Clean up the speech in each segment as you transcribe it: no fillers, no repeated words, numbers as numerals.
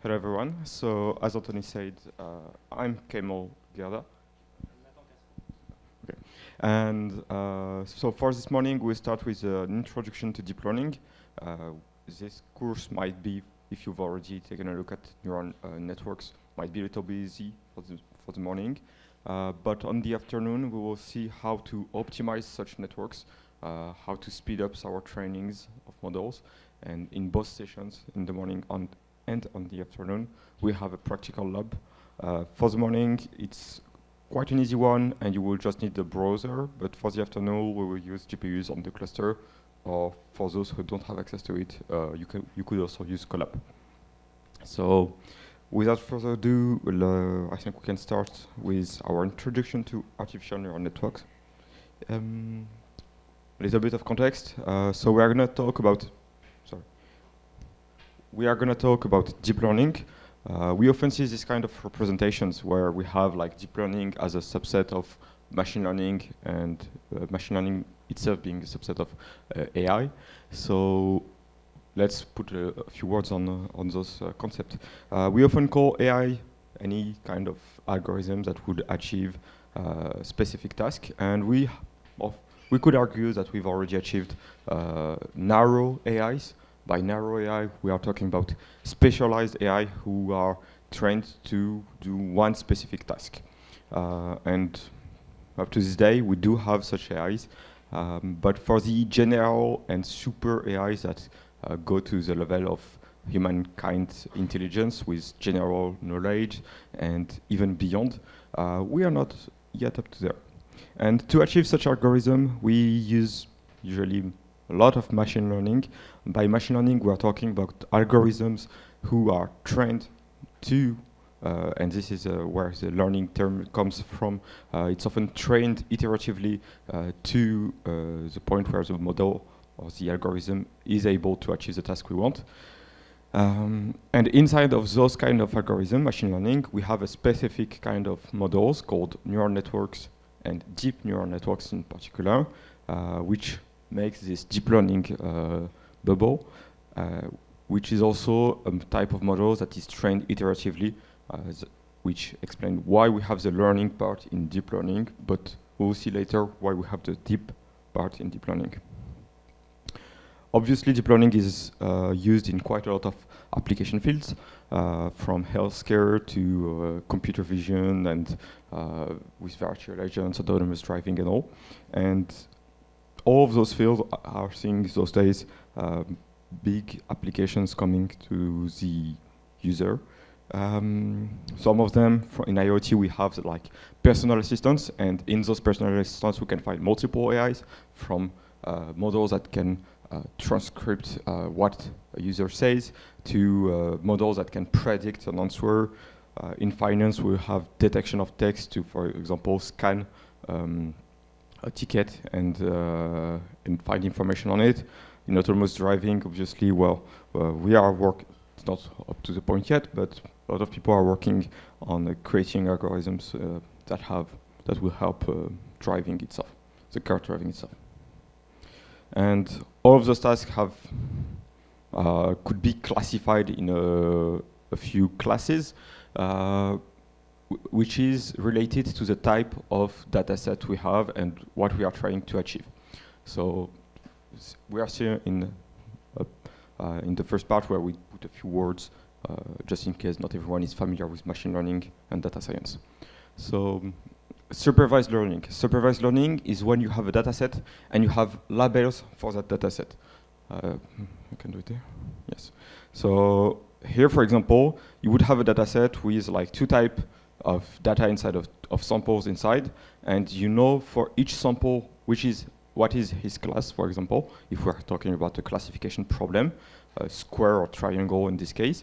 Hello everyone. So as Anthony said, I'm Kamel. Okay. And so for this morning, we'll start with an introduction to deep learning. This course might be, if you've already taken a look at neural networks, might be a little bit easy for the morning. But on the afternoon, we will see how to optimize such networks, how to speed up our trainings of models. And in both sessions, in the morning and on the afternoon, we have a practical lab. For the morning, it's quite an easy one, and you will just need the browser. But for the afternoon, we will use GPUs on the cluster, or for those who don't have access to it, you could also use Colab. So, without further ado, I think we can start with our introduction to artificial neural networks. A little bit of context. So we are going to talk about. We are going to talk about deep learning. We often see this kind of representations where we have like deep learning as a subset of machine learning, and machine learning itself being a subset of AI. So let's put a few words on those concepts. We often call AI any kind of algorithm that would achieve a specific task, and we could argue that we've already achieved narrow AIs. By narrow AI, we are talking about specialized AI who are trained to do one specific task. And up to this day, we do have such AIs. But for the general and super AIs that go to the level of humankind intelligence with general knowledge and even beyond, we are not yet up to there. And to achieve such algorithm, we use usually a lot of machine learning. By machine learning, we are talking about algorithms who are trained to, and this is where the learning term comes from, it's often trained iteratively to the point where the model or the algorithm is able to achieve the task we want. And inside of those kind of algorithm, machine learning, we have a specific kind of models called neural networks and deep neural networks in particular, which makes this deep learning bubble, which is also a type of model that is trained iteratively, which explains why we have the learning part in deep learning, but we'll see later why we have the deep part in deep learning. Obviously, deep learning is used in quite a lot of application fields, from healthcare to computer vision and with virtual agents, autonomous driving and all. And all of those fields are seeing those days big applications coming to the user. Some of them, in IoT, we have like personal assistants, and in those personal assistants, we can find multiple AIs, from models that can transcript what a user says to models that can predict an answer. In finance, we have detection of text to, for example, scan a ticket and find information on it. In autonomous driving, obviously, we are it's not up to the point yet, but a lot of people are working on creating algorithms that will help driving itself, the car driving itself. And all of those tasks could be classified in a few classes, which is related to the type of data set we have and what we are trying to achieve. So we are still in the first part where we put a few words, just in case not everyone is familiar with machine learning and data science. So supervised learning. Supervised learning is when you have a data set and you have labels for that data set. I can do it there? Yes. So here, for example, you would have a data set with like two types of data inside of samples inside, and you know for each sample what is his class, for example, if we're talking about a classification problem, a square or triangle in this case,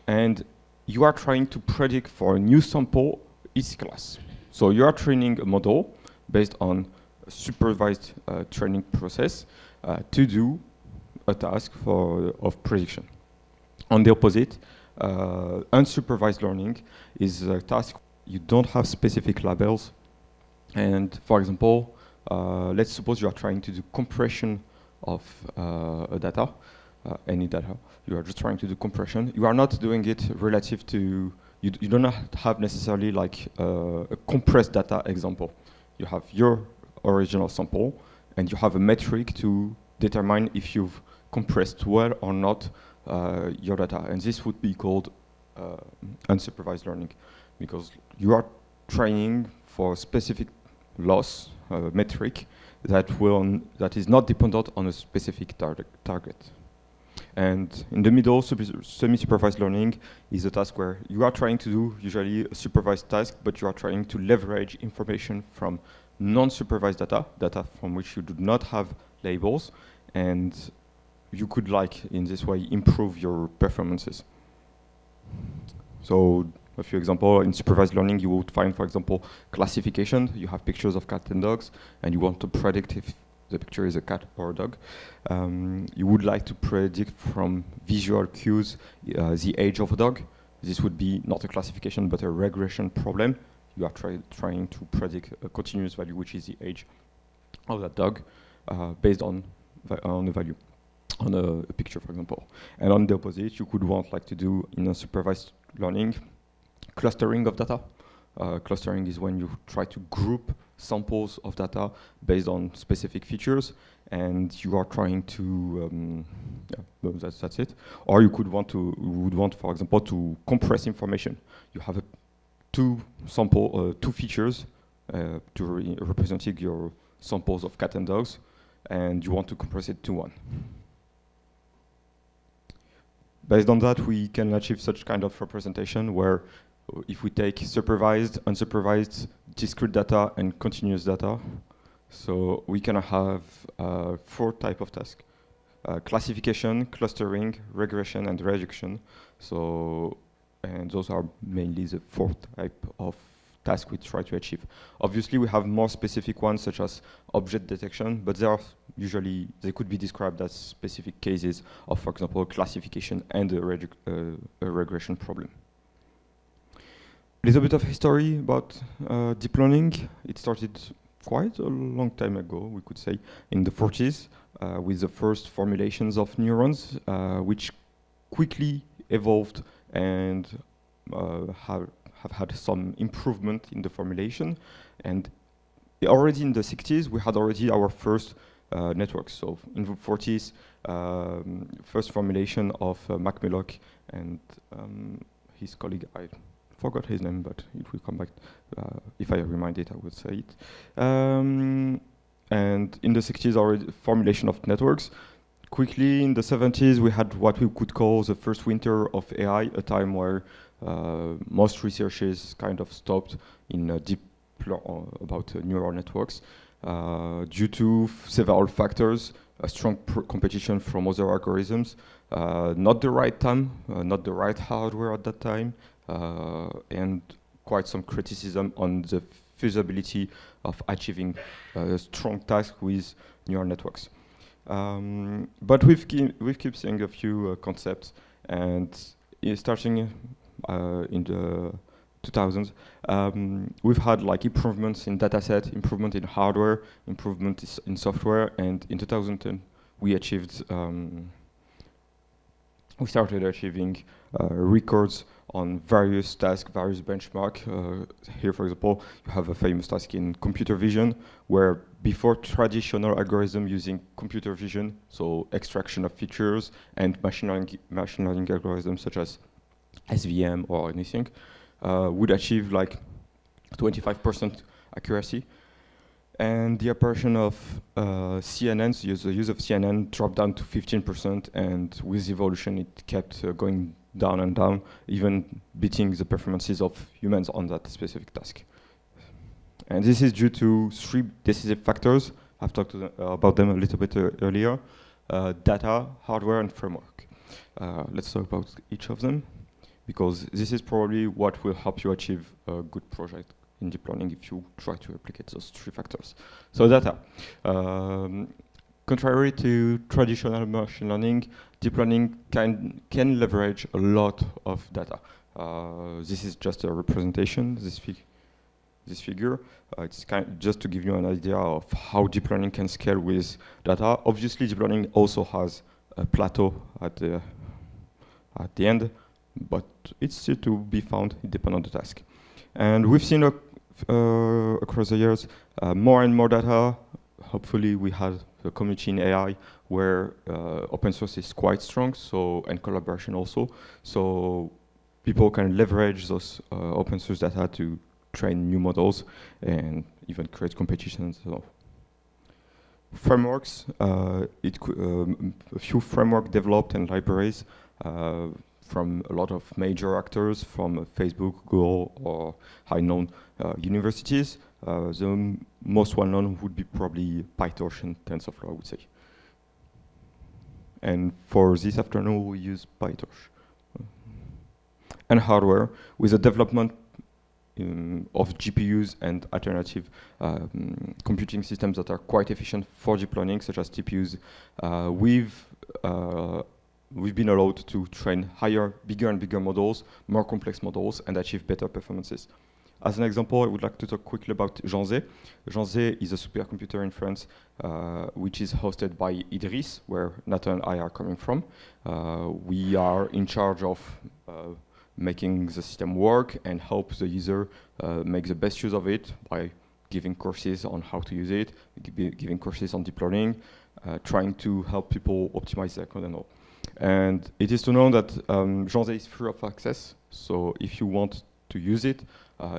and you are trying to predict for a new sample its class. So you are training a model based on a supervised training process to do a task of prediction. On the opposite, unsupervised learning is a task you don't have specific labels. And for example, let's suppose you are trying to do compression of a data. any data. You are just trying to do compression. You are not doing it relative to, you do not have necessarily like a compressed data example. You have your original sample, and you have a metric to determine if you've compressed well or not your data. And this would be called unsupervised learning, because you are training for a specific loss metric that is not dependent on a specific target. And in the middle, semi-supervised learning is a task where you are trying to do usually a supervised task, but you are trying to leverage information from non-supervised data from which you do not have labels, and you could, like, in this way, improve your performances. So a few examples, in supervised learning, you would find, for example, classification. You have pictures of cats and dogs, and you want to predict if the picture is a cat or a dog. You would like to predict from visual cues the age of a dog. This would be not a classification, but a regression problem. You are trying to predict a continuous value, which is the age of that dog, based on a value, on a picture, for example. And on the opposite, you could want to do in a supervised learning, clustering of data. Clustering is when you try to group samples of data based on specific features, and you are trying to, that's it. Or you would want, for example, to compress information. You have two features to representing your samples of cat and dogs, and you want to compress it to one. Based on that, we can achieve such kind of representation where if we take supervised, unsupervised, discrete data, and continuous data, so we can have 4 types of tasks. Classification, clustering, regression, and reduction. So, and those are mainly the 4 types of tasks we try to achieve. Obviously, we have more specific ones, such as object detection, but they could be described as specific cases of, for example, classification and a regression problem. A little bit of history about deep learning. It started quite a long time ago, we could say, in the 40s, with the first formulations of neurons, which quickly evolved and have had some improvement in the formulation. And already in the 60s, we had already our first networks. So in the 40s, first formulation of Kamel and his colleague, I forgot his name, but it will come back. If I remind it, I would say it. And in the 60s, already formulation of networks. Quickly, in the 70s, we had what we could call the first winter of AI, a time where most researchers kind of stopped in about neural networks due to several factors, a strong competition from other algorithms, not the right time, not the right hardware at that time, and quite some criticism on the feasibility of achieving a strong task with neural networks. But we've keep seeing a few concepts, and starting in the 2000s, we've had improvements in dataset, improvement in hardware, improvement in software, and in 2010 we achieved, we started achieving records on various tasks, various benchmarks. Here, for example, you have a famous task in computer vision, where before traditional algorithm using computer vision, so extraction of features and machine learning algorithms such as SVM or anything, would achieve 25% accuracy. And the operation of CNNs, the use of CNN dropped down to 15%, and with evolution it kept going down and down, even beating the performances of humans on that specific task. And this is due to 3 decisive factors. I've talked about them a little bit earlier: data, hardware, and framework. Let's talk about each of them, because this is probably what will help you achieve a good project in deep learning if you try to replicate those 3 factors. So data. Contrary to traditional machine learning, deep learning can leverage a lot of data. This is just a representation, this figure. It's just to give you an idea of how deep learning can scale with data. Obviously, deep learning also has a plateau at the end, but it's still to be found, it depends on the task. And we've seen across the years more and more data. Hopefully we have a community in AI where open source is quite strong, so, and collaboration also. So people can leverage those open source data to train new models and even create competitions. So frameworks, a few framework developed and libraries from a lot of major actors from Facebook, Google, or high-known universities. The most well-known would be probably PyTorch and TensorFlow, I would say. And for this afternoon, we use PyTorch. And hardware, with the development of GPUs and alternative computing systems that are quite efficient for deep learning, such as TPUs, we've been allowed to train bigger and bigger models, more complex models, and achieve better performances. As an example, I would like to talk quickly about JSALT. JSALT is a supercomputer in France, which is hosted by Idris, where Nathan and I are coming from. We are in charge of making the system work and help the user make the best use of it by giving courses on how to use it, giving courses on deep learning, trying to help people optimize their code and all. And it is to know that JSALT is free of access, so if you want to use it,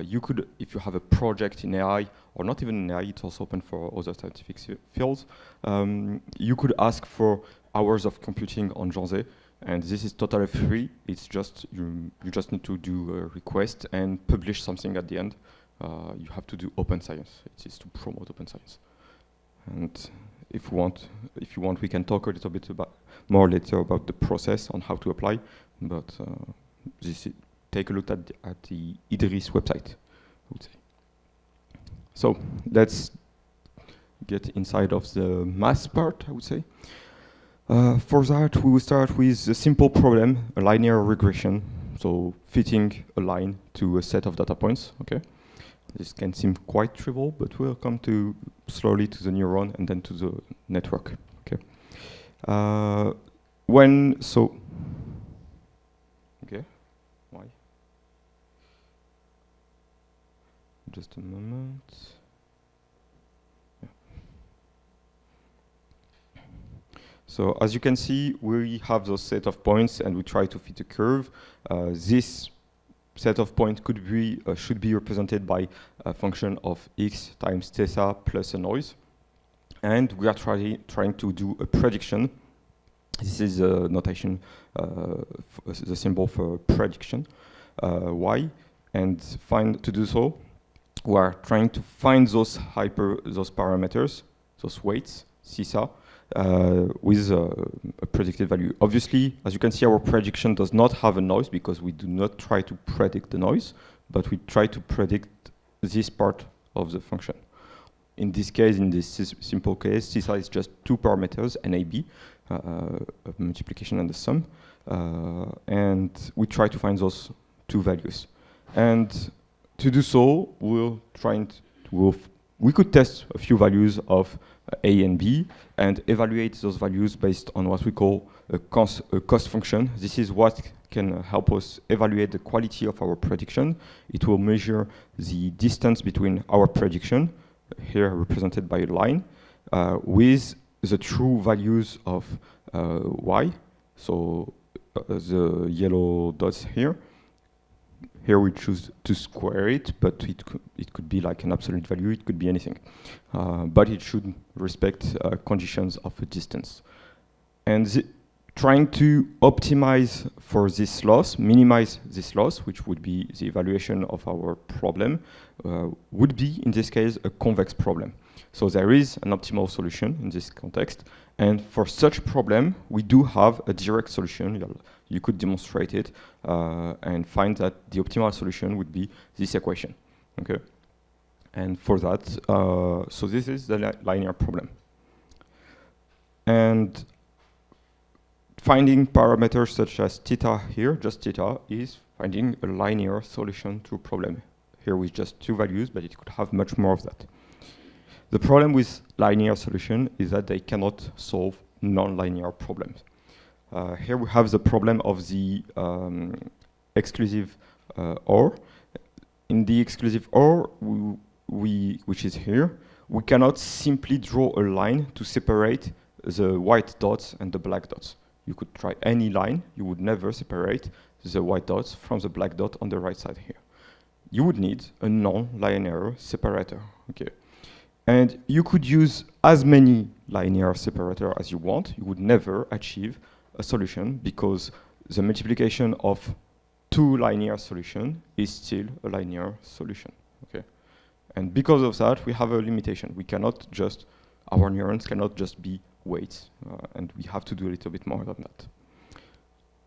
you could, if you have a project in AI, or not even in AI, it's also open for other scientific fields, you could ask for hours of computing on JSALT, and this is totally free. It's just, you just need to do a request and publish something at the end. You have to do open science. It is to promote open science. And if you want, we can talk a little bit more later about the process on how to apply, but take a look at the Idris website, I would say. So let's get inside of the math part, I would say. For that, we will start with a simple problem, a linear regression, so fitting a line to a set of data points, okay? This can seem quite trivial, but we'll come slowly to the neuron and then to the network, okay? Okay, why? Just a moment. Yeah. So as you can see, we have those set of points and we try to fit a curve. This set of points could be, should be represented by a function of x times theta plus a noise. And we are trying to do a prediction. This is a notation, the symbol for prediction, y. And to do so, we are trying to find those parameters, those weights, theta, with a predicted value. Obviously, as you can see, our prediction does not have a noise because we do not try to predict the noise, but we try to predict this part of the function. In this case, in this simple case, theta is just two parameters, n, a, b, multiplication and the sum, and we try to find those two values. And to do so, we could test a few values of a and b and evaluate those values based on what we call a cost function. This is what can help us evaluate the quality of our prediction. It will measure the distance between our prediction, here represented by a line, with the true values of y, so the yellow dots here. Here we choose to square it, but it could be like an absolute value, it could be anything. But it should respect conditions of a distance. And trying to optimize for this loss, minimize this loss, which would be the evaluation of our problem, would be, in this case, a convex problem. So there is an optimal solution in this context. And for such problem, we do have a direct solution. You could demonstrate it and find that the optimal solution would be this equation. Okay. And for that, so this is the linear problem. And finding parameters such as theta here, just theta, is finding a linear solution to a problem. Here with just two values, but it could have much more of that. The problem with linear solution is that they cannot solve non-linear problems. Here we have the problem of the exclusive OR. In the exclusive OR, which is here, we cannot simply draw a line to separate the white dots and the black dots. You could try any line, you would never separate the white dots from the black dot on the right side here. You would need a non-linear separator, okay? And you could use as many linear separators as you want. You would never achieve a solution because the multiplication of two linear solutions is still a linear solution, okay? And because of that, we have a limitation. We cannot just, our neurons cannot just be weights, and we have to do a little bit more than that.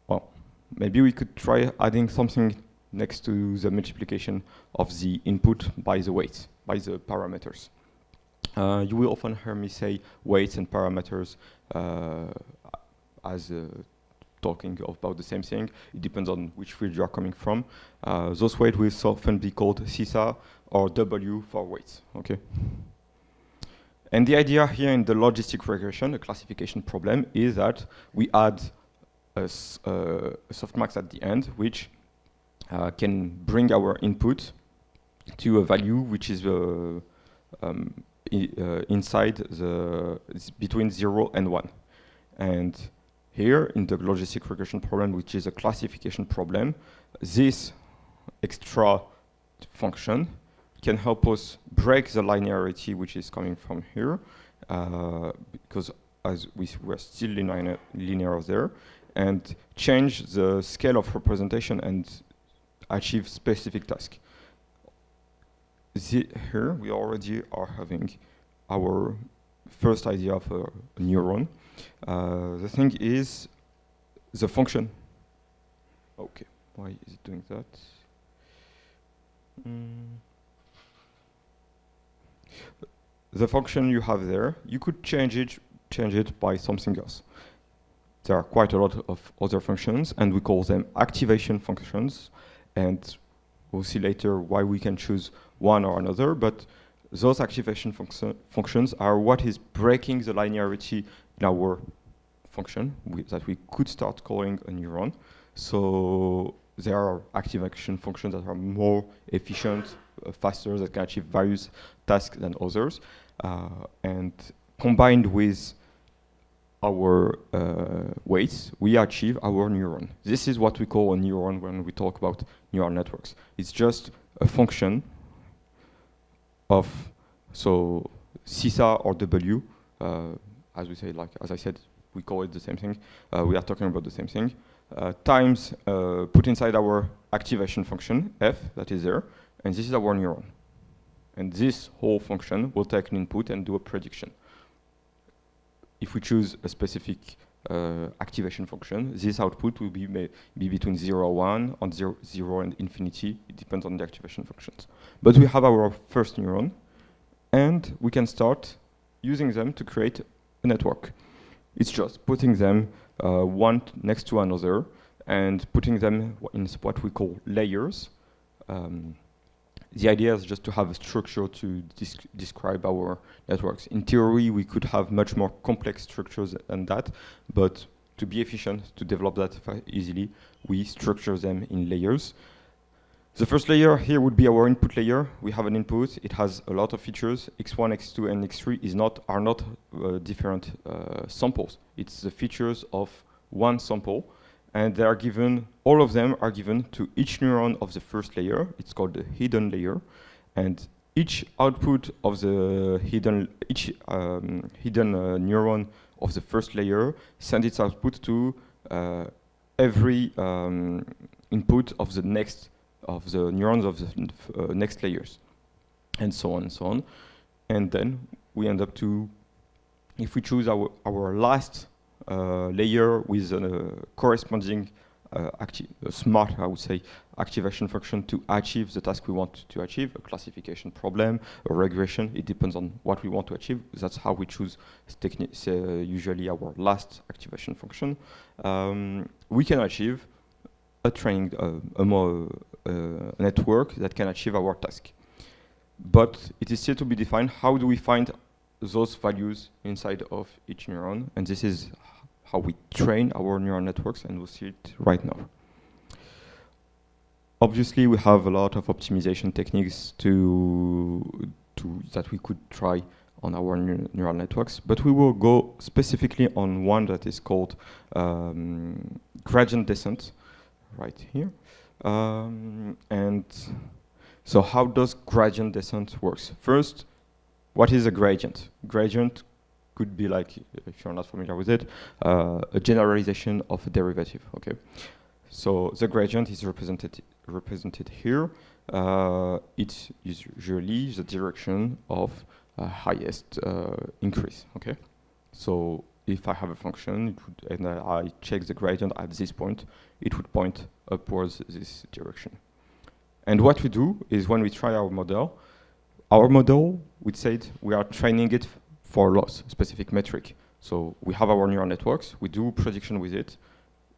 Well, maybe we could try adding something next to the multiplication of the input by the weights, by the parameters. You will often hear me say weights and parameters as talking about the same thing. It depends on which field you are coming from. Those weights will often be called CISA or W for weights, okay? And the idea here in the logistic regression, a classification problem, is that we add a softmax at the end, which can bring our input to a value which is inside between 0 and 1. And here in the logistic regression problem, which is a classification problem, this extra function can help us break the linearity which is coming from here, because as we were still linear there, and change the scale of representation and achieve specific task. Here we already are having our first idea of a neuron. The thing is the function. Okay, why is it doing that? The function you have there, you could change it by something else. There are quite a lot of other functions, and we call them activation functions. And we'll see later why we can choose one or another, but those activation functions are what is breaking the linearity in our function that we could start calling a neuron. So there are activation functions that are more efficient, faster, that can achieve various tasks than others. And combined with our weights, we achieve our neuron. This is what we call a neuron when we talk about neural networks. It's just a function of, so CISA or W, as we say, like as I said, we call it the same thing. We are talking about the same thing. Times put inside our activation function, F, that is there, and this is our neuron. And this whole function will take an input and do a prediction. If we choose a specific activation function, this output will be between 0, 1, and 0 and infinity. It depends on the activation functions. But we have our first neuron, and we can start using them to create a network. It's just putting them one next to another and putting them in what we call layers. The idea is just to have a structure to describe our networks. In theory, we could have much more complex structures than that, but to be efficient, to develop that easily, we structure them in layers. The first layer here would be our input layer. We have an input. It has a lot of features. X1, X2, and X3 are not different samples. It's the features of one sample. And they are given, all of them are given to each neuron of the first layer. It's called the hidden layer. And each output of the hidden neuron of the first layer sends its output to every input of the neurons of the next layers, and so on and so on. And then we end up to, if we choose our last layer with a corresponding smart, I would say, activation function to achieve the task we want to achieve, a classification problem, a regression. It depends on what we want to achieve. That's how we choose usually our last activation function. We can achieve a training, network that can achieve our task. But it is still to be defined. How do we find those values inside of each neuron? And this is how we train our neural networks, and we'll see it right now. Obviously, we have a lot of optimization techniques that we could try on our neural networks, but we will go specifically on one that is called gradient descent, right here. And so how does gradient descent works? First, what is a gradient? Gradient could be like, if you're not familiar with it, a generalization of a derivative, okay? So the gradient is represented here. It's usually the direction of highest increase, okay? So if I have a function and I check the gradient at this point, it would point upwards this direction. And what we do is when we try our model, we said we are training it for loss, specific metric. So we have our neural networks, we do prediction with it,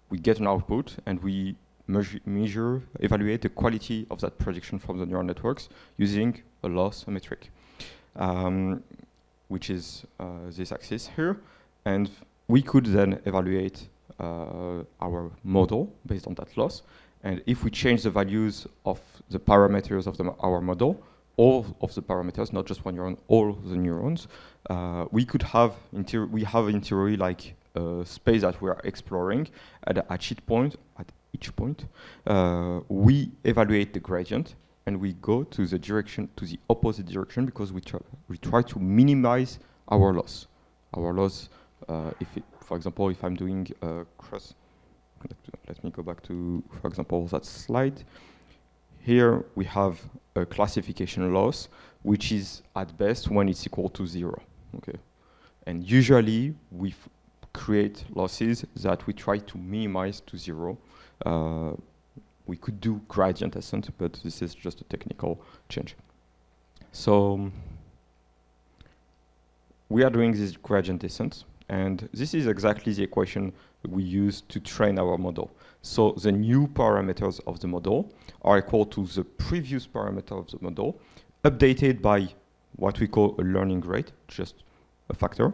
we get an output, and we evaluate the quality of that prediction from the neural networks using a loss metric, which is this axis here. And we could then evaluate our model based on that loss. And if we change the values of the parameters of our model, all of the parameters, not just one neuron, all the neurons, we could have, in theory, like a space that we are exploring. At each point, we evaluate the gradient, and we go to the opposite direction, because we try to minimize our loss. Our loss, for example, if I'm doing a cross, let me go back to, for example, that slide. Here we have a classification loss, which is at best when it's equal to 0. Okay, and usually we create losses that we try to minimize to 0. We could do gradient descent, but this is just a technical change. So we are doing this gradient descent, and this is exactly the equation we use to train our model. So the new parameters of the model are equal to the previous parameter of the model, updated by what we call a learning rate, just a factor,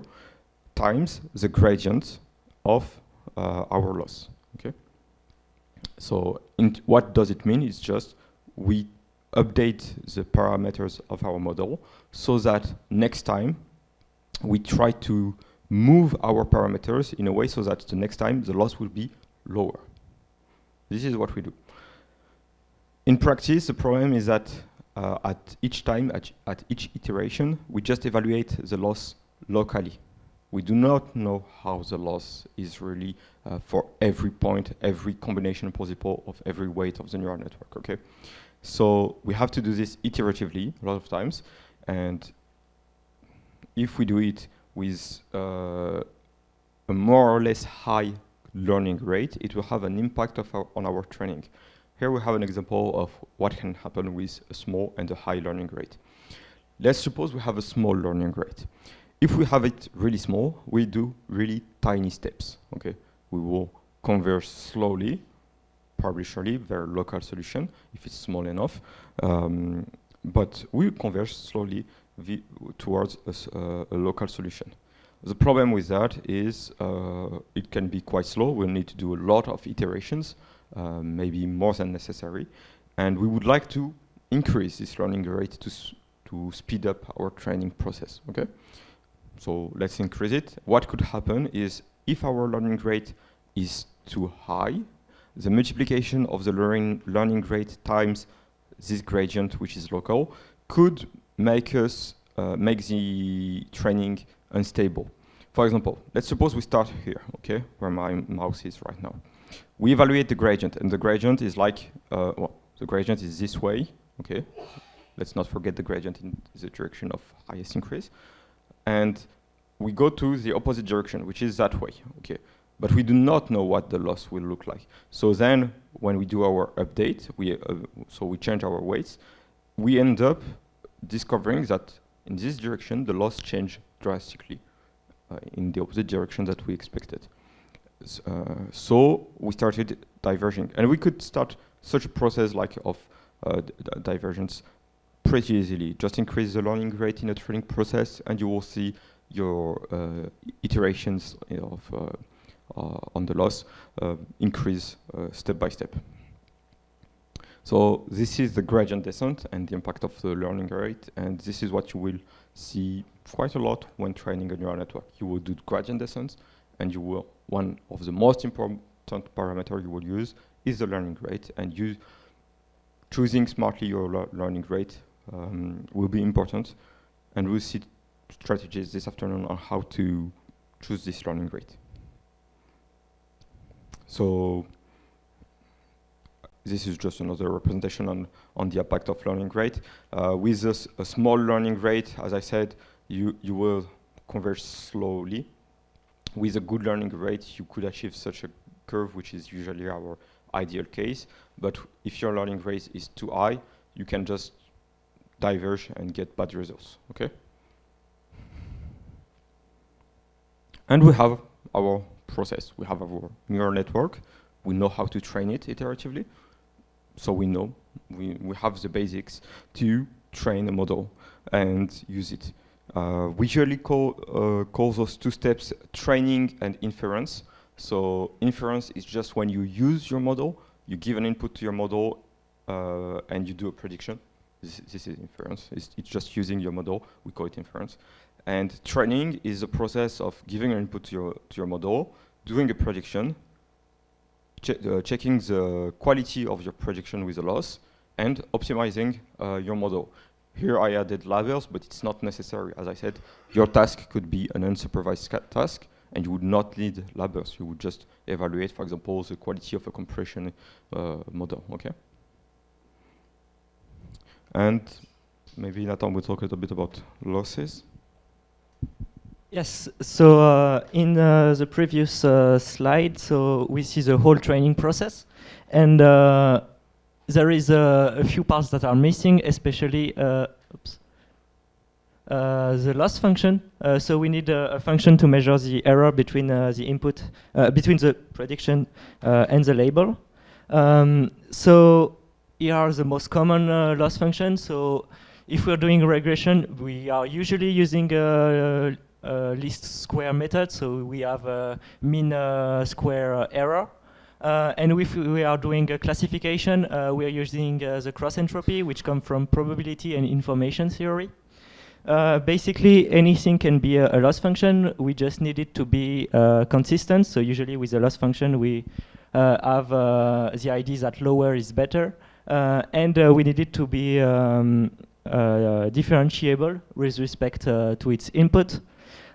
times the gradient of our loss. Okay. So what does it mean? It's just we update the parameters of our model so that next time we try to move our parameters in a way so that the next time the loss will be lower. This is what we do. In practice, the problem is that at each iteration, we just evaluate the loss locally. We do not know how the loss is really for every point, every combination possible of every weight of the neural network, okay? So we have to do this iteratively a lot of times, and if we do it with a more or less high learning rate, it will have an impact on our training. Here we have an example of what can happen with a small and a high learning rate. Let's suppose we have a small learning rate. If we have it really small, we do really tiny steps, okay? We will converge slowly, probably surely, very local solution, if it's small enough, but we will converge slowly towards a local solution. The problem with that is it can be quite slow. We'll need to do a lot of iterations, maybe more than necessary, and we would like to increase this learning rate to speed up our training process, okay? So let's increase it. What could happen is if our learning rate is too high, the multiplication of the learning rate times this gradient, which is local, could make us make the training unstable. For example, let's suppose we start here, okay, where my mouse is right now. We evaluate the gradient, and the gradient is like, the gradient is this way, okay. Let's not forget the gradient in the direction of highest increase. And we go to the opposite direction, which is that way, okay. But we do not know what the loss will look like. So then, when we do our update, so we change our weights, we end up discovering that in this direction, the loss changed drastically in the opposite direction that we expected. So we started diverging. And we could start such a process like of divergence pretty easily. Just increase the learning rate in a training process, and you will see your iterations of on the loss increase step by step. So this is the gradient descent and the impact of the learning rate, and this is what you will see quite a lot when training a neural network. You will do gradient descent, and you will, one of the most important parameters you will use is the learning rate, and choosing smartly your learning rate will be important, and we'll see strategies this afternoon on how to choose this learning rate. So this is just another representation on the impact of learning rate. With a small learning rate, as I said, you will converge slowly. With a good learning rate, you could achieve such a curve, which is usually our ideal case. But if your learning rate is too high, you can just diverge and get bad results, okay? And we have our process. We have our neural network. We know how to train it iteratively. So we know, we have the basics to train a model and use it. We usually call those two steps training and inference. So inference is just when you use your model, you give an input to your model, and you do a prediction. This is inference. It's just using your model. We call it inference. And training is the process of giving an input to your model, doing a prediction, checking the quality of your prediction with a loss, and optimizing your model. Here I added labels, but it's not necessary. As I said, your task could be an unsupervised task, and you would not need labels. You would just evaluate, for example, the quality of a compression model, okay? And maybe Nathan will talk a little bit about losses. Yes, so in the previous slide, so we see the whole training process, and there is a few parts that are missing, especially the loss function. So we need a function to measure the error between the input, between the prediction and the label. So here are the most common loss functions. So if we're doing regression, we are usually using least square method, so we have a mean square error. And if we are doing a classification, we are using the cross entropy, which comes from probability and information theory. Basically, anything can be a loss function. We just need it to be consistent. So usually with a loss function, we have the idea that lower is better. And we need it to be differentiable with respect to its input.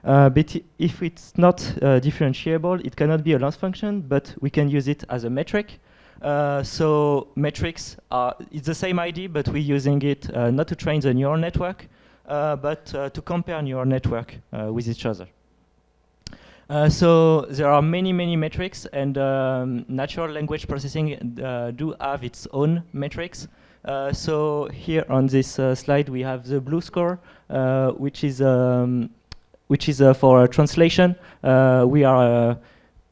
But if it's not differentiable, it cannot be a loss function, but we can use it as a metric. So metrics are, it's the same idea, but we're using it not to train the neural network, but to compare neural network with each other. So there are many metrics, and natural language processing do have its own metrics. So here on this slide, we have the blue score, which is for translation. We are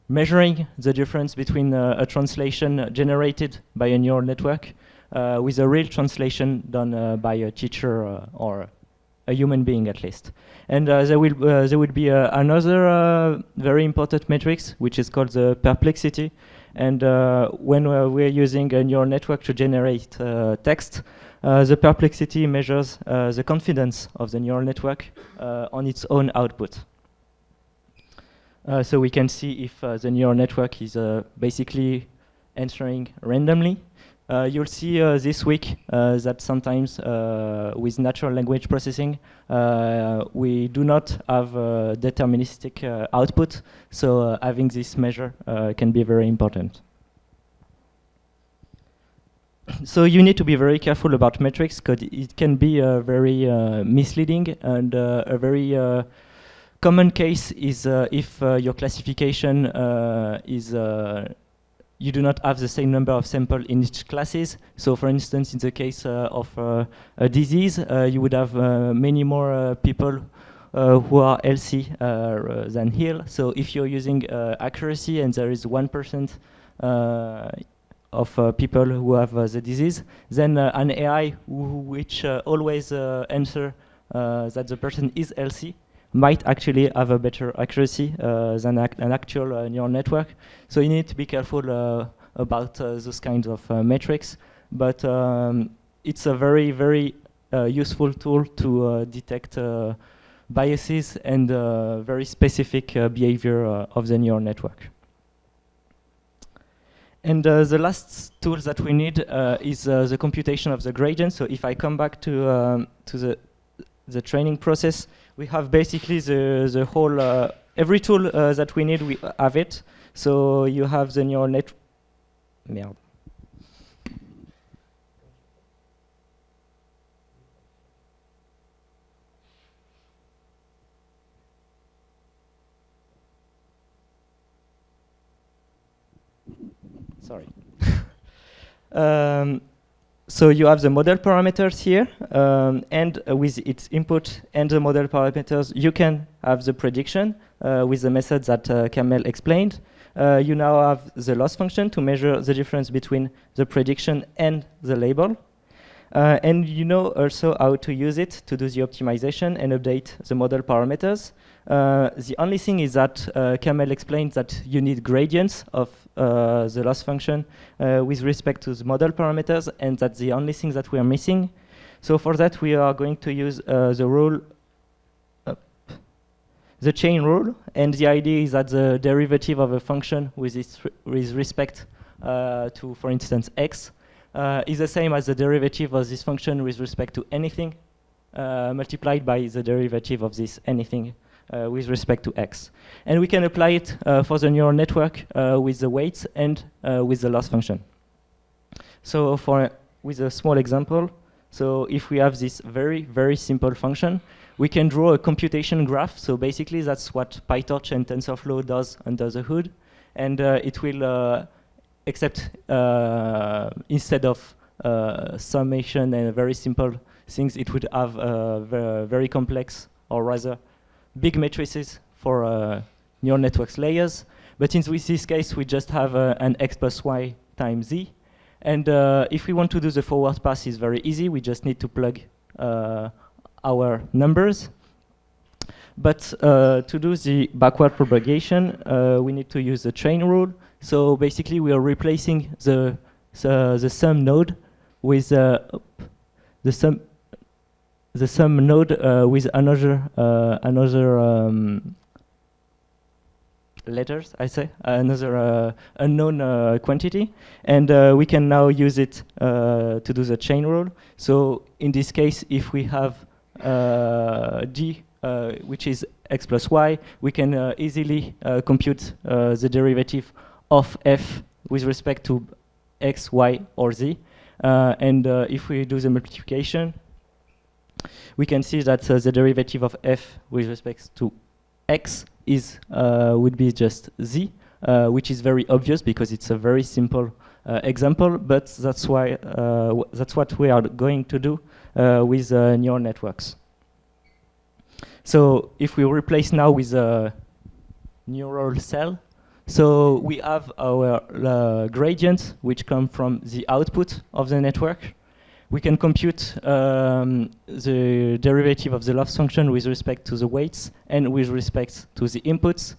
measuring the difference between a translation generated by a neural network with a real translation done by a teacher or a human being at least. And there will be another very important metrics, which is called the perplexity. And when we're using a neural network to generate text, the perplexity measures the confidence of the neural network on its own output. So we can see if the neural network is basically answering randomly. You'll see this week that sometimes with natural language processing, we do not have deterministic output, so having this measure can be very important. So you need to be very careful about metrics, because it can be very misleading, and a very common case is if your classification is you do not have the same number of samples in each classes. So for instance, in the case of a disease, you would have many more people who are healthy than ill. So if you're using accuracy and there is 1% of people who have the disease, then an AI which always answer that the person is healthy might actually have a better accuracy than an actual neural network. So you need to be careful about those kinds of metrics. But it's a very, very useful tool to detect biases and very specific behavior of the neural network. And the last tool that we need is the computation of the gradient. So if I come back to the training process, we have basically the whole, every tool that we need, we have it. So you have the neural net. Merde. Sorry. So you have the model parameters here, and with its input and the model parameters, you can have the prediction with the method that Kamel explained. You now have the loss function to measure the difference between the prediction and the label. And you know also how to use it to do the optimization and update the model parameters. The only thing is that Kamel explained that you need gradients of the loss function with respect to the model parameters, and that's the only thing that we are missing. So for that, we are going to use the rule, the chain rule, and the idea is that the derivative of a function with respect to, for instance, x, is the same as the derivative of this function with respect to anything multiplied by the derivative of this anything with respect to x. And we can apply it for the neural network with the weights and with the loss function. So with a small example, so if we have this very, very simple function, we can draw a computation graph. So basically, that's what PyTorch and TensorFlow does under the hood. And it will except instead of summation and very simple things, it would have very complex, or rather big matrices for neural networks layers. But in this case, we just have an x plus y times z. And if we want to do the forward pass, it's very easy. We just need to plug our numbers. But to do the backward propagation, we need to use the chain rule. So basically, we are replacing the sum node with the sum node with another letters, I say, another unknown quantity, and we can now use it to do the chain rule. So in this case, if we have d, which is x plus y, we can easily compute the derivative of f with respect to x, y, or z. And if we do the multiplication, we can see that the derivative of f with respect to x is would be just z, which is very obvious because it's a very simple example. But that's why that's what we are going to do with neural networks. So if we replace now with a neural cell, so we have our gradients which come from the output of the network. We can compute the derivative of the loss function with respect to the weights and with respect to the inputs.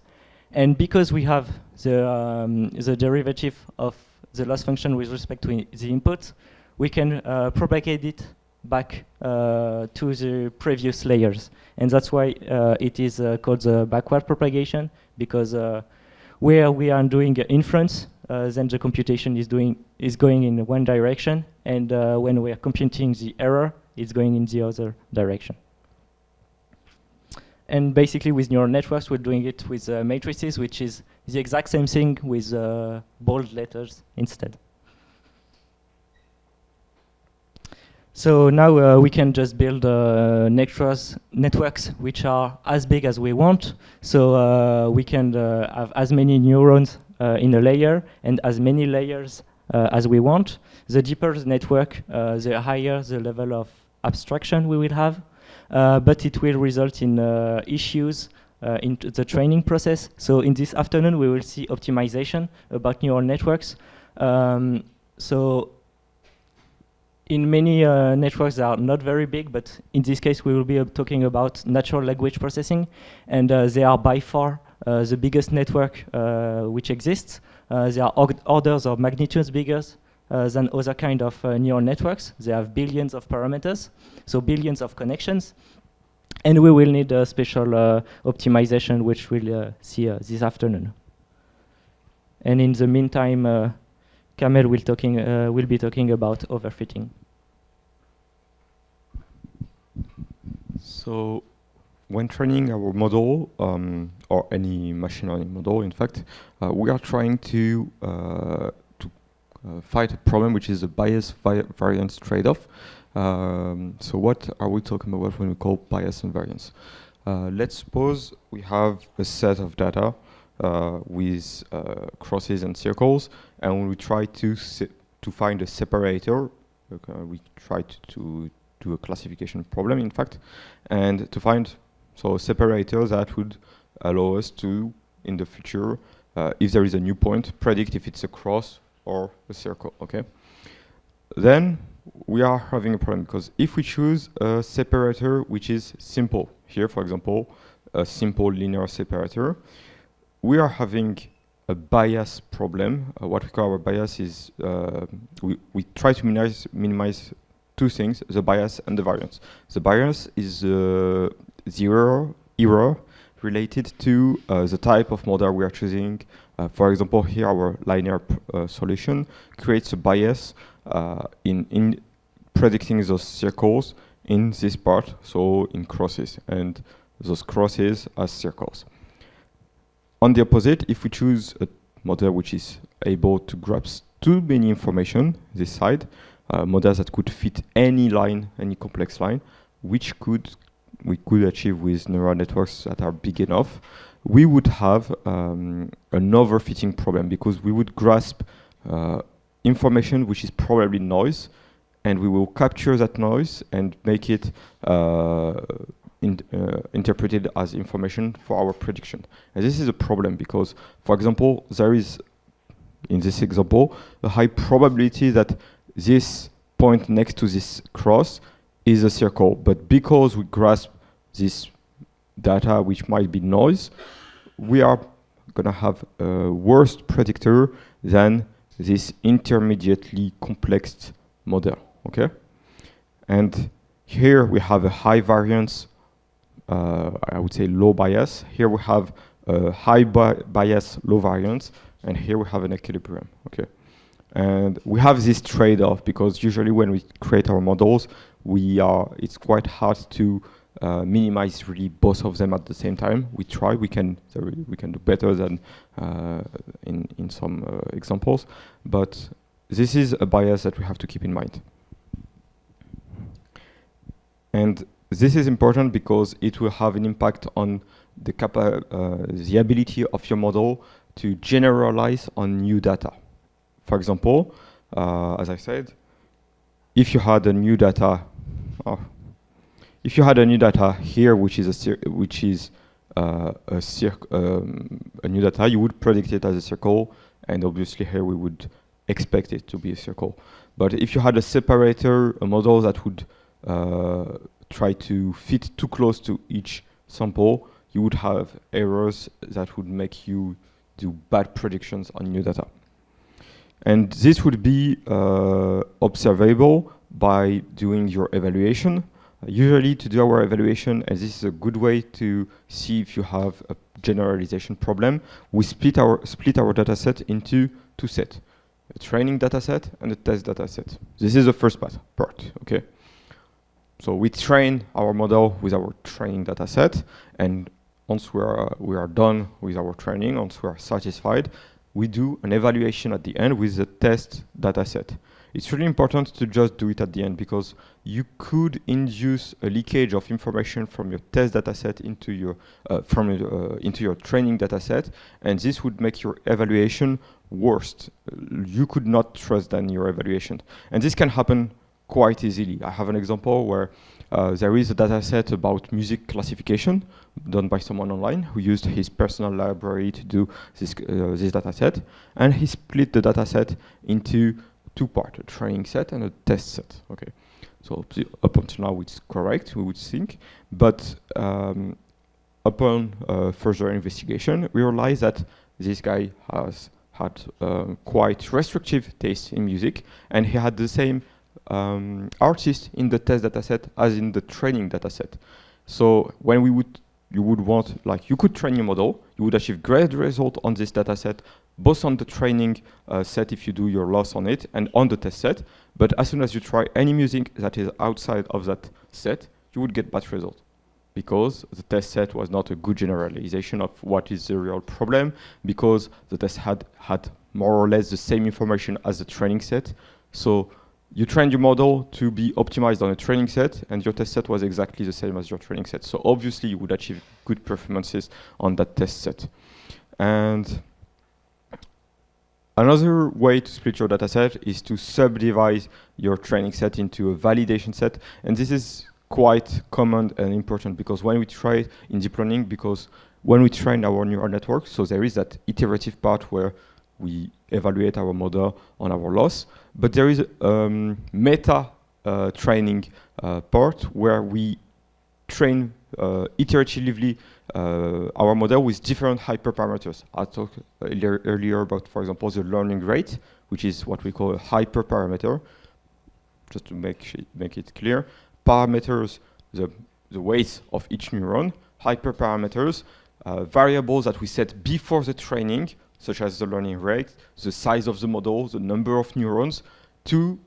And because we have the derivative of the loss function with respect to the input, we can propagate it back to the previous layers. And that's why it is called the backward propagation, because where we are doing inference, then the computation is going in one direction, and when we are computing the error, it's going in the other direction. And basically, with neural networks, we're doing it with matrices, which is the exact same thing with bold letters instead. So now we can just build networks which are as big as we want. So we can have as many neurons in a layer and as many layers as we want. The deeper the network, the higher the level of abstraction we will have. But it will result in issues in the training process. So in this afternoon, we will see optimization about neural networks. So in many networks that are not very big, but in this case we will be talking about natural language processing, and they are by far the biggest network which exists. They are orders of magnitudes bigger than other kind of neural networks. They have billions of parameters, so billions of connections. And we will need a special optimization, which we'll see this afternoon. And in the meantime, Kamel will be talking about overfitting. So, when training our model, or any machine learning model, in fact, we are trying to fight a problem which is a bias variance trade-off. So what are we talking about when we call bias and variance? Let's suppose we have a set of data with crosses and circles, and when we try to find a separator, we try to do a classification problem, in fact, and to find a separator that would allow us to, in the future, if there is a new point, predict if it's a cross or a circle, okay? Then we are having a problem, because if we choose a separator which is simple, here, for example, a simple linear separator, we are having a bias problem. What we call our bias is, we try to minimize two things, the bias and the variance. The bias is the error related to the type of model we are choosing. For example, here our linear solution creates a bias in predicting those circles in this part, so in crosses, and those crosses as circles. On the opposite, if we choose a model which is able to grasp too many information, this side, models that could fit any line, any complex line, which we could achieve with neural networks that are big enough, we would have an overfitting problem, because we would grasp information which is probably noise, and we will capture that noise and make it interpreted as information for our prediction. And this is a problem because, for example, there is, in this example, a high probability that this point next to this cross is a circle, but because we grasp this data which might be noise, we are gonna have a worse predictor than this intermediately complex model, okay? And here we have a high variance, I would say low bias. Here we have a high bias, low variance, and here we have an equilibrium, okay? And we have this trade-off because usually when we create our models, it's quite hard to minimize really both of them at the same time. We try, we can do better than in some examples, but this is a bias that we have to keep in mind. And this is important because it will have an impact on the ability of your model to generalize on new data. For example, as I said, if you had a new data, here, which is a new data, you would predict it as a circle, and obviously here we would expect it to be a circle. But if you had a separator, a model that would try to fit too close to each sample, you would have errors that would make you do bad predictions on new data. And this would be observable by doing your evaluation. Usually to do our evaluation, and this is a good way to see if you have a generalization problem, we split our data set into two sets, a training data set and a test data set. This is the first part, okay? So we train our model with our training data set, and once we are done with our training, once we are satisfied, we do an evaluation at the end with the test data set. It's really important to just do it at the end because you could induce a leakage of information from your test data set into your training data set, and this would make your evaluation worse. You could not trust then your evaluation. And this can happen quite easily. I have an example where there is a data set about music classification done by someone online who used his personal library to do this data set, and he split the data set into two parts, a training set and a test set. Okay, so up until now it's correct, we would think, but upon further investigation, we realized that this guy has had quite restrictive taste in music, and he had the same artist in the test dataset as in the training dataset. So when you would want, like, you could train your model, you would achieve great result on this dataset, both on the training set if you do your loss on it, and on the test set. But as soon as you try any music that is outside of that set, you would get bad result, because the test set was not a good generalization of what is the real problem, because the test had more or less the same information as the training set. So you trained your model to be optimized on a training set, and your test set was exactly the same as your training set. So obviously you would achieve good performances on that test set. And another way to split your data set is to subdivide your training set into a validation set. And this is quite common and important, because when we try in deep learning, because when we train our neural network, so there is that iterative part where we evaluate our model on our loss, but there is a meta training part where we train iteratively our model with different hyperparameters. I talked earlier about, for example, the learning rate, which is what we call a hyperparameter. Just to make it clear, parameters, the weight of each neuron, hyperparameters, variables that we set before the training, such as the learning rate, the size of the model, the number of neurons, to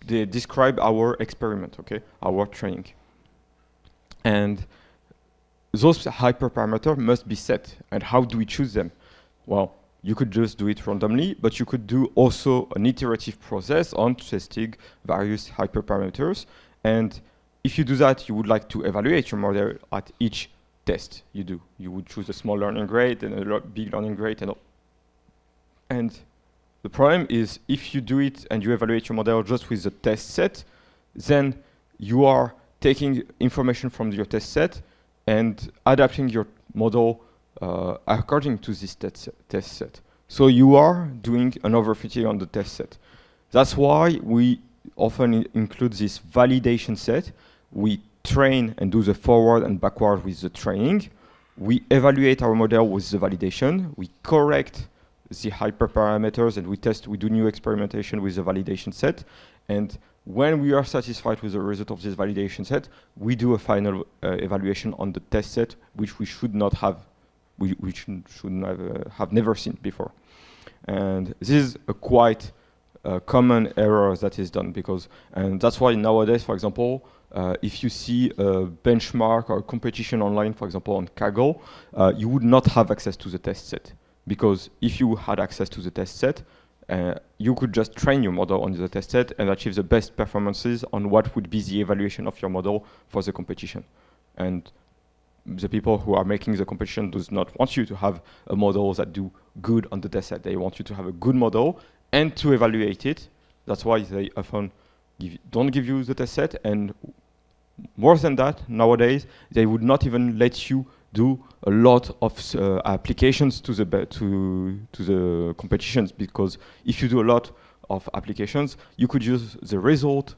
describe our experiment, okay, our training. And those hyperparameters must be set. And how do we choose them? Well, you could just do it randomly, but you could do also an iterative process on testing various hyperparameters. And if you do that, you would like to evaluate your model at each test you do. You would choose a small learning rate and a big learning rate. And the problem is, if you do it and you evaluate your model just with the test set, then you are taking information from your test set and adapting your model according to this test set. So you are doing an overfitting on the test set. That's why we often include this validation set. We train and do the forward and backward with the training. We evaluate our model with the validation. We correct the hyperparameters, and we do new experimentation with the validation set. And when we are satisfied with the result of this validation set, we do a final evaluation on the test set, which we should not have, we should have never seen before. And this is a quite common error that is done, and that's why nowadays, for example, if you see a benchmark or a competition online, for example, on Kaggle, you would not have access to the test set. Because if you had access to the test set, you could just train your model on the test set and achieve the best performances on what would be the evaluation of your model for the competition. And the people who are making the competition does not want you to have a model that do good on the test set. They want you to have a good model and to evaluate it. That's why they often don't give you the test set. And more than that, nowadays, they would not even let you do a lot of applications to the competitions, because if you do a lot of applications, you could use the result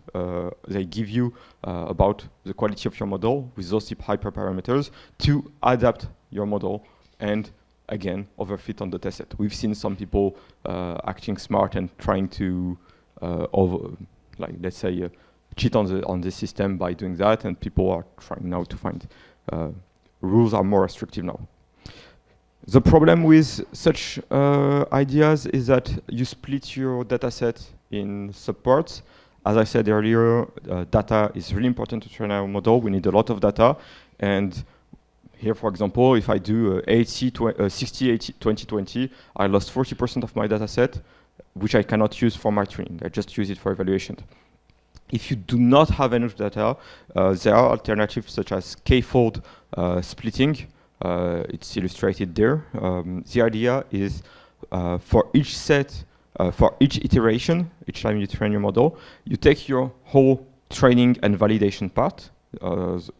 they give you about the quality of your model with those hyperparameters to adapt your model and again overfit on the test set. We've seen some people acting smart and trying to let's say cheat on the system by doing that, and people are trying now to find rules are more restrictive now. The problem with such ideas is that you split your dataset in subparts. As I said earlier, data is really important to train our model. We need a lot of data. And here, for example, if I do 60, 80, 20, 20, I lost 40% of my dataset, which I cannot use for my training. I just use it for evaluation. If you do not have enough data, there are alternatives such as k-fold splitting. It's illustrated there. The idea is for each set, for each iteration, each time you train your model, you take your whole training and validation part.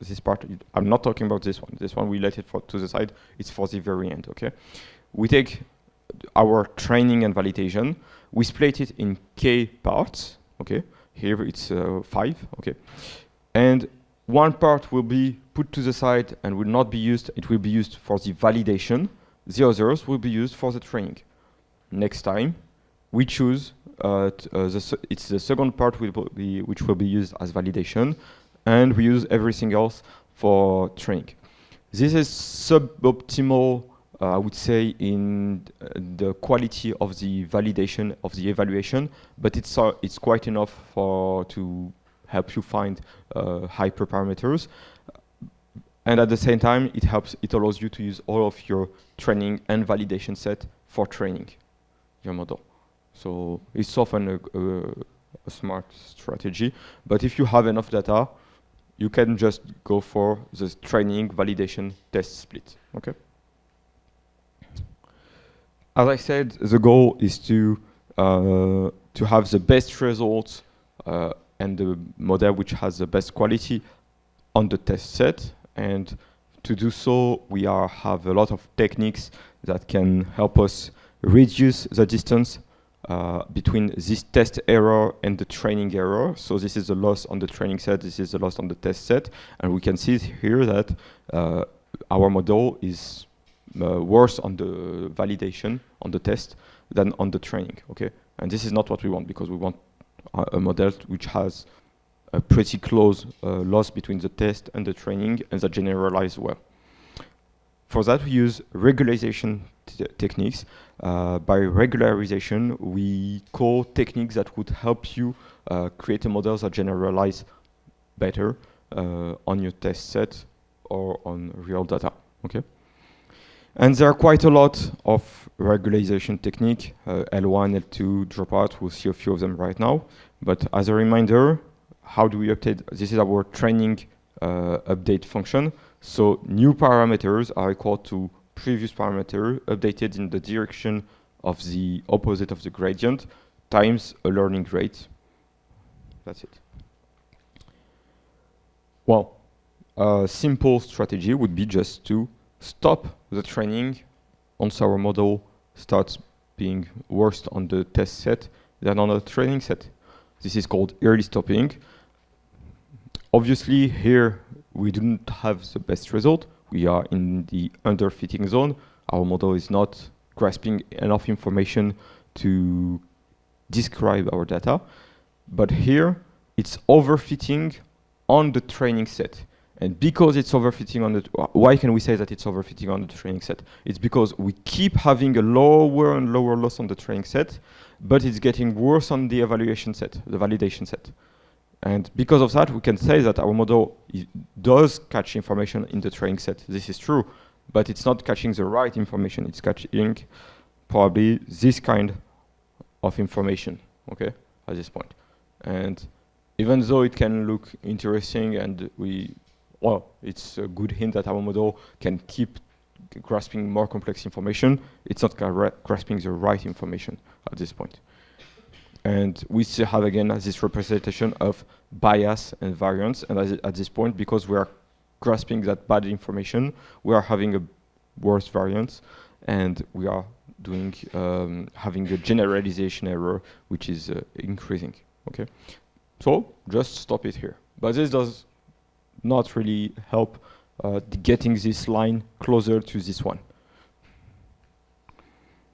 This part, I'm not talking about this one. This one we let it to the side. It's for the very end, okay? We take our training and validation. we split it in K parts. Okay, here it's 5. Okay, and one part will be put to the side and will not be used. It will be used for the validation. The others will be used for the training. Next time, we choose it's the second part which will be used as validation, and we use everything else for training. This is suboptimal, I would say, in the quality of the validation of the evaluation, but it's quite enough to help you find hyperparameters. And at the same time, it allows you to use all of your training and validation set for training your model. So it's often a smart strategy. But if you have enough data, you can just go for the training, validation, test split. Okay. As I said, the goal is to have the best results and the model which has the best quality on the test set. And to do so, we have a lot of techniques that can help us reduce the distance between this test error and the training error. So this is the loss on the training set, this is the loss on the test set. And we can see here that our model is worse on the validation, on the test, than on the training, okay? And this is not what we want, because we want a model which has a pretty close loss between the test and the training, and that generalize well. For that, we use regularization techniques. By regularization, we call techniques that would help you create a model that generalize better on your test set or on real data, okay? And there are quite a lot of regularization technique, L1, L2, dropout. We'll see a few of them right now. But as a reminder, how do we update? This is our training update function. So new parameters are equal to previous parameter updated in the direction of the opposite of the gradient times a learning rate. That's it. Well, a simple strategy would be just to stop the training once our model starts being worse on the test set than on the training set. This is called early stopping. Obviously, here we didn't have the best result. We are in the underfitting zone. Our model is not grasping enough information to describe our data. But here, it's overfitting on the training set. And because it's overfitting on the, why can we say that it's overfitting on the training set? It's because we keep having a lower and lower loss on the training set, but it's getting worse on the evaluation set, the validation set. And because of that, we can say that our model does catch information in the training set. This is true, but it's not catching the right information. It's catching probably this kind of information, okay, at this point. And even though it can look interesting and well, it's a good hint that our model can keep grasping more complex information, it's not grasping the right information at this point. And we still have, again, this representation of bias and variance. And at this point, because we are grasping that bad information, we are having a worse variance, and we are doing having a generalization error, which is increasing. Okay, so just stop it here. But this does not really help getting this line closer to this one.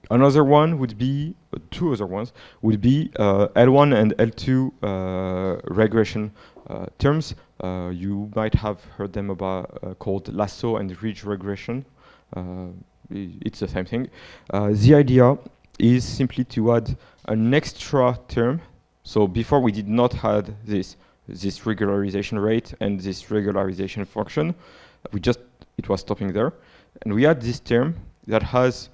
Another one would be, two other ones, would be L1 and L2 regression terms. You might have heard them about called lasso and ridge regression. It's the same thing. The idea is simply to add an extra term. So before we did not have this regularization rate and this regularization function. It was stopping there. And we add this term that has,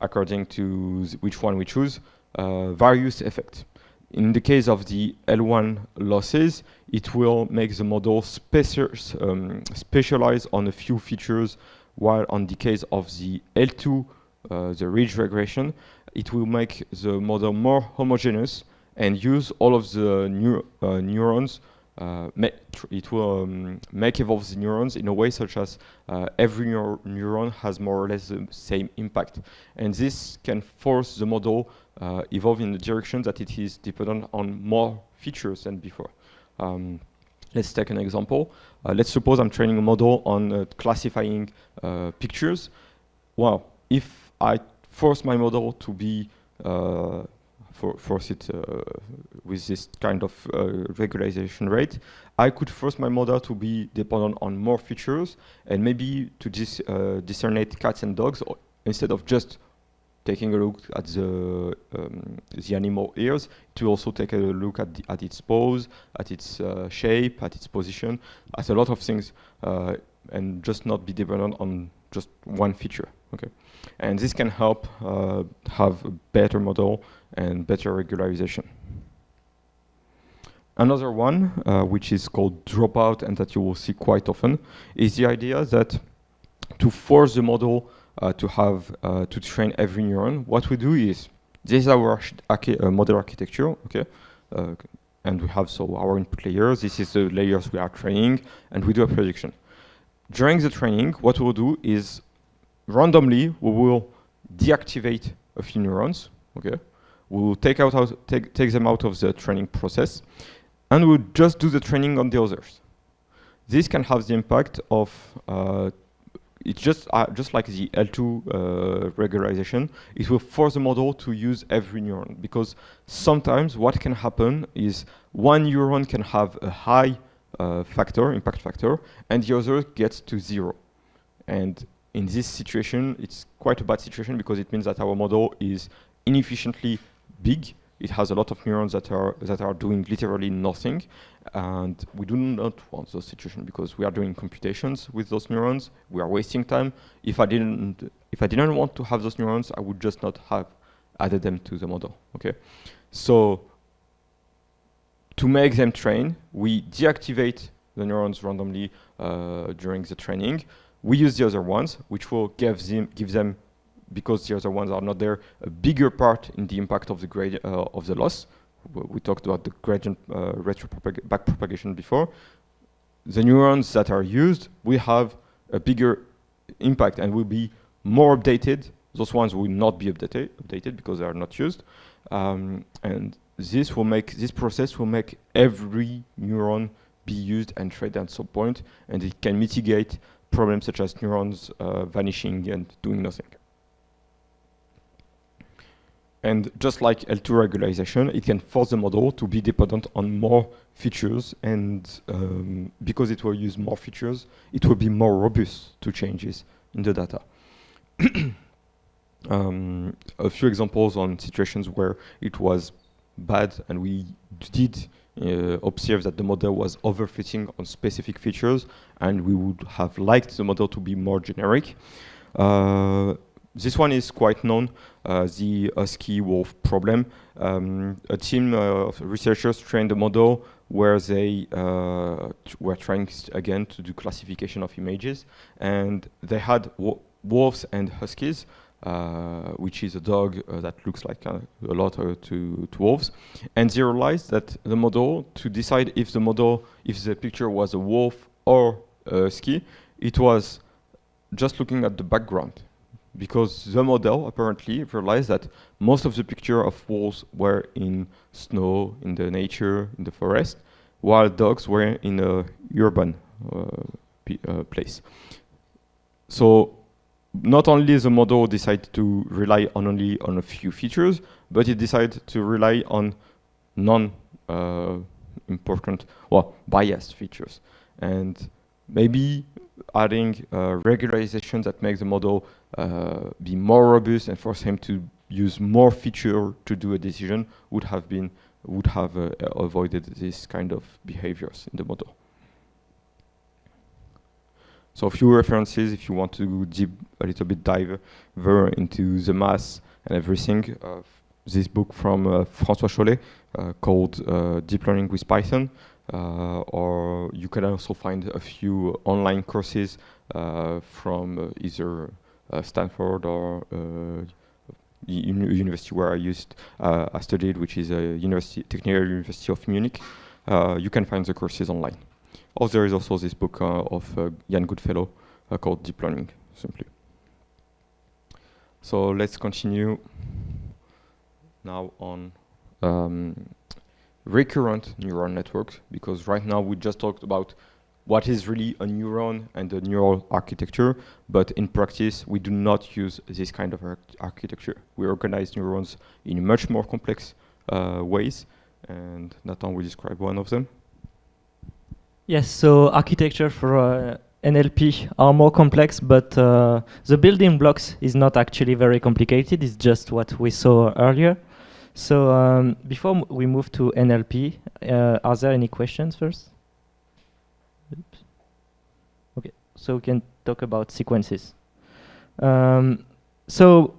according to which one we choose, various effects. In the case of the L1 losses, it will make the model specialize on a few features, while on the case of the L2, the ridge regression, it will make the model more homogeneous and use all of the neurons make evolve the neurons in a way such as every neuron has more or less the same impact. And this can force the model evolve in the direction that it is dependent on more features than before. Let's take an example. Let's suppose I'm training a model on classifying pictures. Well, if I force my model to be force it with this kind of regularization rate, I could force my model to be dependent on more features and maybe to discernate cats and dogs instead of just taking a look at the animal ears, to also take a look at its pose, at its shape, at its position, at a lot of things, and just not be dependent on just one feature. Okay, and this can help have a better model and better regularization. Another one, which is called dropout, and that you will see quite often, is the idea that to force the model to train every neuron, what we do is, this is our model architecture, okay? And we have our input layers, this is the layers we are training, and we do a prediction. During the training, what we'll do is, randomly, we will deactivate a few neurons, okay? We will take them out of the training process, and we'll just do the training on the others. This can have the impact of, it's just like the L2 regularization, it will force the model to use every neuron, because sometimes what can happen is one neuron can have a high impact factor, and the other gets to 0. And in this situation, it's quite a bad situation, because it means that our model is inefficiently big. It has a lot of neurons that are doing literally nothing, and we do not want those situations, because we are doing computations with those neurons. We are wasting time. If I didn't want to have those neurons, I would just not have added them to the model. Okay, so to make them train, we deactivate the neurons randomly during the training. We use the other ones, which will give them, because the other ones are not there, a bigger part in the impact of the gradient of the loss. We talked about the gradient backpropagation before. The neurons that are used will have a bigger impact and will be more updated. Those ones will not be updated because they are not used. And this process will make every neuron be used and trained at some point, and it can mitigate problems such as neurons vanishing and doing nothing. And just like L2 regularization, it can force the model to be dependent on more features, and because it will use more features, it will be more robust to changes in the data. A few examples on situations where it was bad and we did observe that the model was overfitting on specific features, and we would have liked the model to be more generic. This one is quite known, the husky wolf problem. A team of researchers trained a model where they were trying again to do classification of images, and they had wolves and huskies, which is a dog that looks like a lot to wolves, and they realized that the model, to decide if the picture was a wolf or a husky, it was just looking at the background. Because the model apparently realized that most of the pictures of wolves were in snow, in the nature, in the forest, while dogs were in a urban place. So not only the model decided to rely only on a few features, but it decided to rely on non-important, biased features. And maybe adding regularization that makes the model be more robust and force him to use more feature to do a decision would have avoided this kind of behaviors in the model. So a few references if you want to a little bit dive into the math and everything. This book from François Chollet called Deep Learning with Python. Or you can also find a few online courses from either Stanford or the university where I studied, which is a technical university of Munich. you can find the courses online. Or there is also this book of Jan Goodfellow called Deep Learning, simply. So let's continue now on recurrent neural networks, because right now we just talked about what is really a neuron and a neural architecture, but in practice we do not use this kind of architecture. We organize neurons in much more complex ways, and Nathan will describe one of them. Yes, so architecture for NLP are more complex, but the building blocks is not actually very complicated. It's just what we saw earlier. So before we move to NLP, are there any questions first? Oops. Okay, so we can talk about sequences. So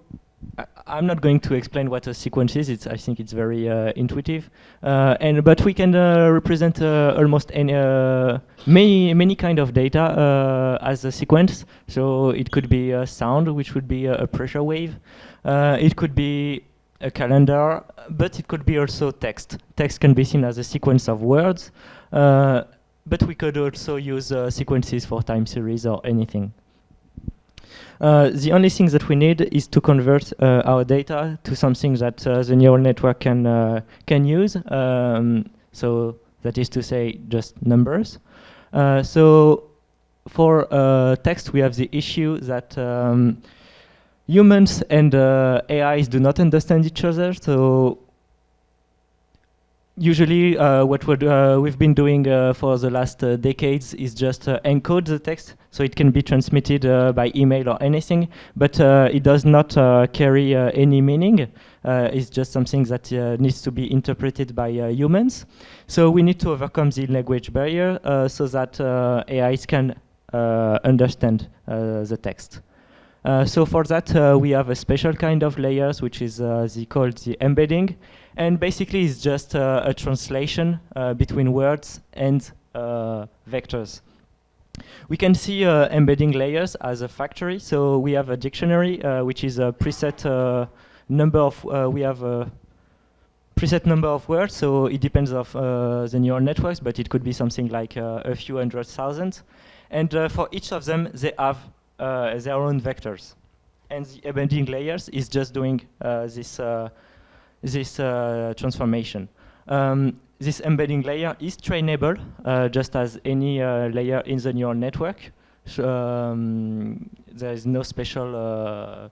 I'm not going to explain what a sequence is. I think it's very intuitive, but we can represent almost any many kind of data as a sequence. So it could be a sound, which would be a pressure wave. It could be a calendar, but it could be also text. Text can be seen as a sequence of words, but we could also use sequences for time series or anything. The only thing that we need is to convert our data to something that the neural network can use. So that is to say, just numbers. So for text, we have the issue that humans and AIs do not understand each other. So usually what we've been doing for the last decades is just encode the text, so it can be transmitted by email or anything, but it does not carry any meaning. It's just something that needs to be interpreted by humans. So we need to overcome the language barrier so that AIs can understand the text. So for that, we have a special kind of layers, which is called the embedding. And basically, it's just a translation between words and vectors. We can see embedding layers as a factory. So we have a dictionary, which is a preset number of, we have a preset number of words. So it depends of the neural networks, but it could be something like a few 100,000. And for each of them, they have their own vectors. And the embedding layers is just doing this transformation. This embedding layer is trainable, just as any layer in the neural network. So, there is no special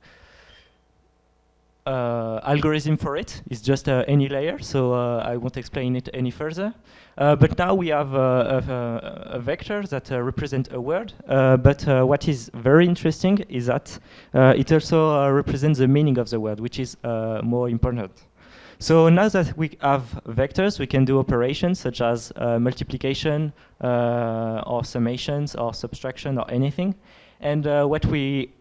algorithm for it. It's just any layer, so I won't explain it any further. But now we have a vector that represents a word, but what is very interesting is that it also represents the meaning of the word, which is more important. So now that we have vectors, we can do operations such as multiplication or summations or subtraction or anything. And what we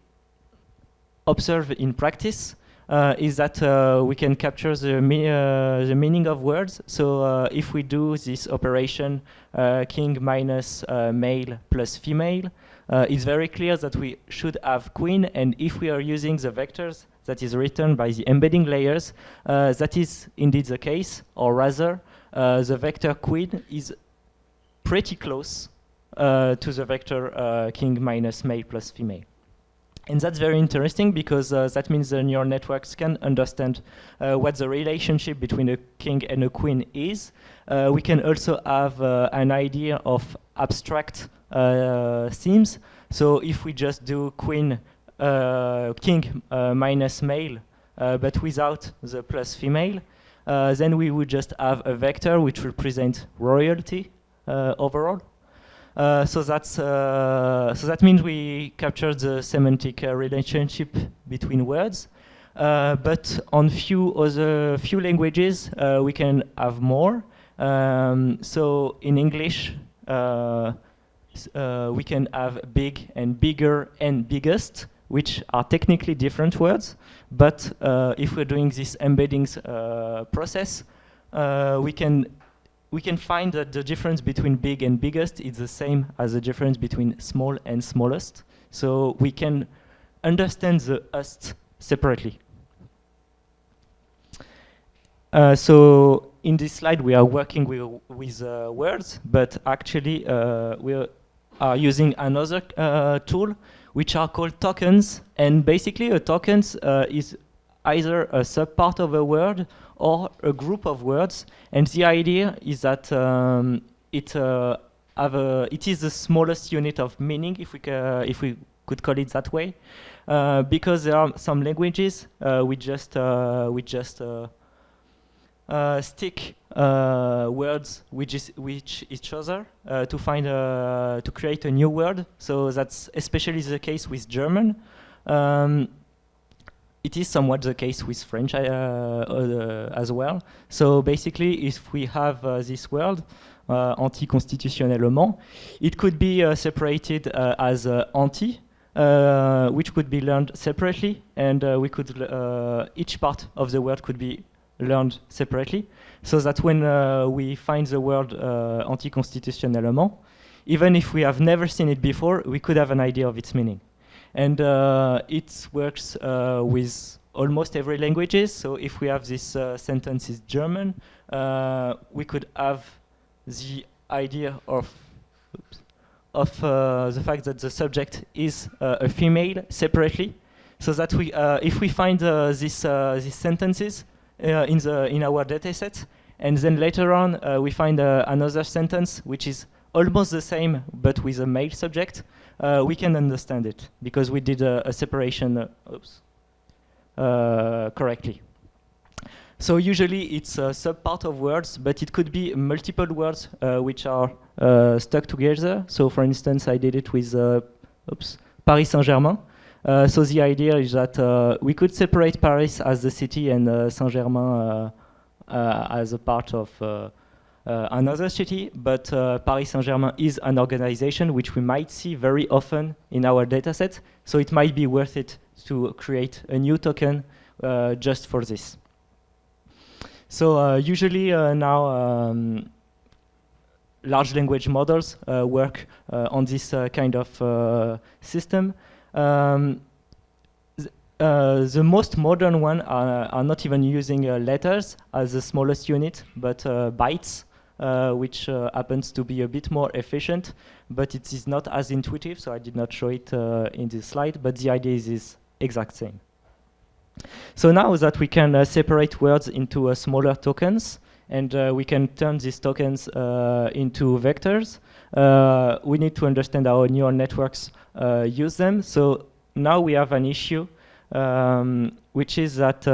observe in practice is that we can capture the meaning of words. So if we do this operation king minus male plus female, it's very clear that we should have queen, and if we are using the vectors that is written by the embedding layers, that is indeed the case, or rather, the vector queen is pretty close to the vector king minus male plus female. And that's very interesting because that means the neural networks can understand what the relationship between a king and a queen is. We can also have an idea of abstract themes. So if we just do queen, king minus male, but without the plus female, then we would just have a vector which represents royalty overall. So that means we captured the semantic relationship between words, but on few languages we can have more. So in English we can have big and bigger and biggest, which are technically different words, but if we're doing this embeddings process, we can find that the difference between big and biggest is the same as the difference between small and smallest. So we can understand the ust separately. So in this slide, we are working with words, but actually we are using another tool, which are called tokens. And basically, a tokens is either a subpart of a word or a group of words. And the idea is that it is the smallest unit of meaning, if we could call it that way, because there are some languages we just stick words which each other to create a new word. So that's especially the case with German. It is somewhat the case with French as well. So basically, if we have this word, anticonstitutionnellement, it could be separated as anti, which could be learned separately, and each part of the word could be learned separately, so that when we find the word anticonstitutionnellement, even if we have never seen it before, we could have an idea of its meaning. And it works with almost every languages. So if we have this sentence is German, we could have the idea of the fact that the subject is a female separately, so that we, if we find these sentences in our dataset, and then later on we find another sentence which is almost the same but with a male subject, we can understand it because we did a separation correctly. So usually it's a subpart of words, but it could be multiple words which are stuck together. So for instance, I did it with Paris Saint-Germain. So the idea is that we could separate Paris as the city and Saint-Germain as a part of another city, but Paris Saint-Germain is an organization which we might see very often in our dataset, so it might be worth it to create a new token just for this. So usually now large language models work on this kind of system. The most modern one are not even using letters as the smallest unit, but bytes, which happens to be a bit more efficient, but it is not as intuitive, so I did not show it in this slide, but the idea is exact same. So now that we can separate words into smaller tokens, and we can turn these tokens into vectors, we need to understand how neural networks use them. So now we have an issue, which is that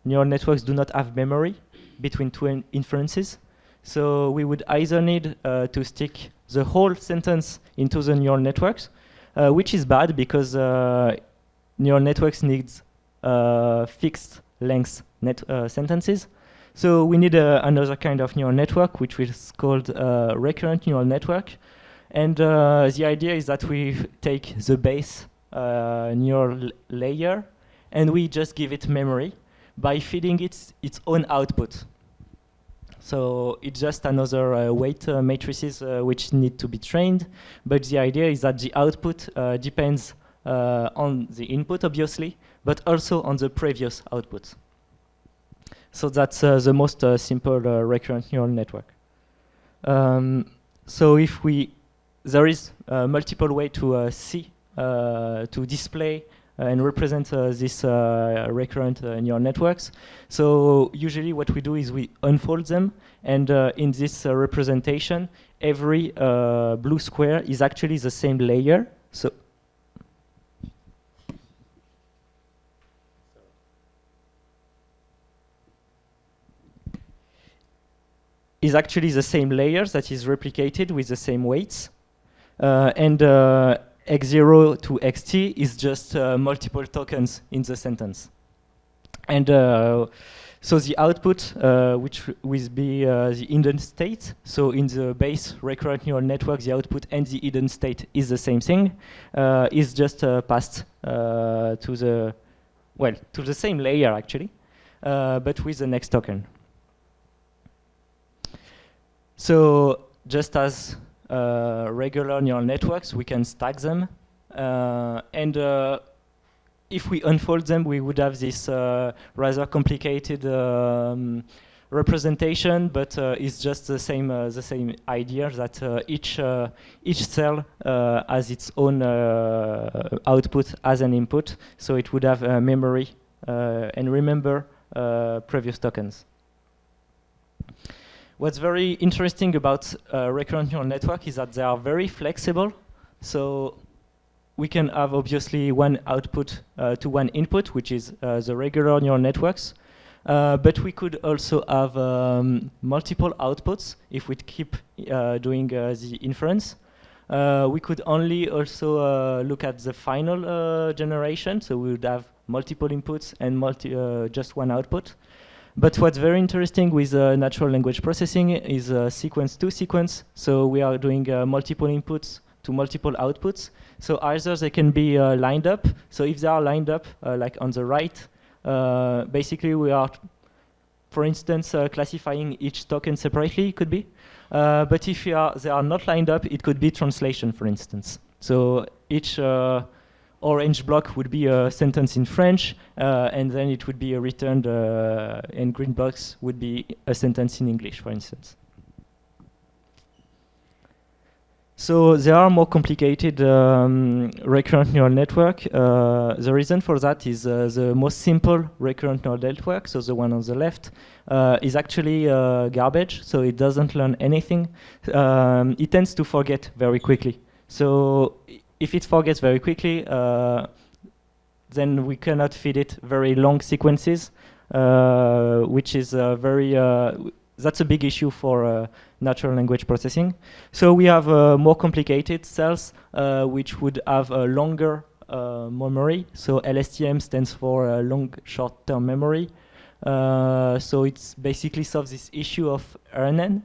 neural networks do not have memory between two inferences. So we would either need to stick the whole sentence into the neural networks, which is bad because neural networks need fixed length sentences. So we need another kind of neural network, which is called recurrent neural network. And the idea is that we take the base neural layer and we just give it memory by feeding it its own output. So it's just another weight matrices which need to be trained, but the idea is that the output depends on the input, obviously, but also on the previous output. So that's the most simple recurrent neural network. So if there is multiple way to see, to display and represent this recurrent neural networks. So usually what we do is we unfold them, and in this representation, every blue square is actually the same layer. So is actually the same layers that is replicated with the same weights. And x0 to xt is just multiple tokens in the sentence. And so the output, which will be the hidden state, so in the base recurrent neural network, the output and the hidden state is the same thing, is just passed to the same layer actually, but with the next token. So just as regular neural networks, we can stack them, and if we unfold them, we would have this rather complicated representation, but it's just the same idea that each cell has its own output as an input, so it would have memory and remember previous tokens. What's very interesting about recurrent neural network is that they are very flexible. So we can have obviously one output to one input, which is the regular neural networks. But we could also have multiple outputs if we keep doing the inference. We could only also look at the final generation, so we would have multiple inputs and just one output. But what's very interesting with natural language processing is sequence to sequence. So we are doing multiple inputs to multiple outputs. So either they can be lined up. So if they are lined up, like on the right, basically we are, for instance, classifying each token separately, could be. But if they are not lined up, it could be translation, for instance. So each orange block would be a sentence in French, and then it would be returned, and green blocks would be a sentence in English, for instance. So there are more complicated recurrent neural network. The reason for that is the most simple recurrent neural network, so the one on the left, is actually garbage, so it doesn't learn anything. It tends to forget very quickly. So if it forgets very quickly, then we cannot feed it very long sequences, which is that's a big issue for natural language processing. So we have more complicated cells, which would have a longer memory. So LSTM stands for long short-term memory. So it's basically solves this issue of RNN.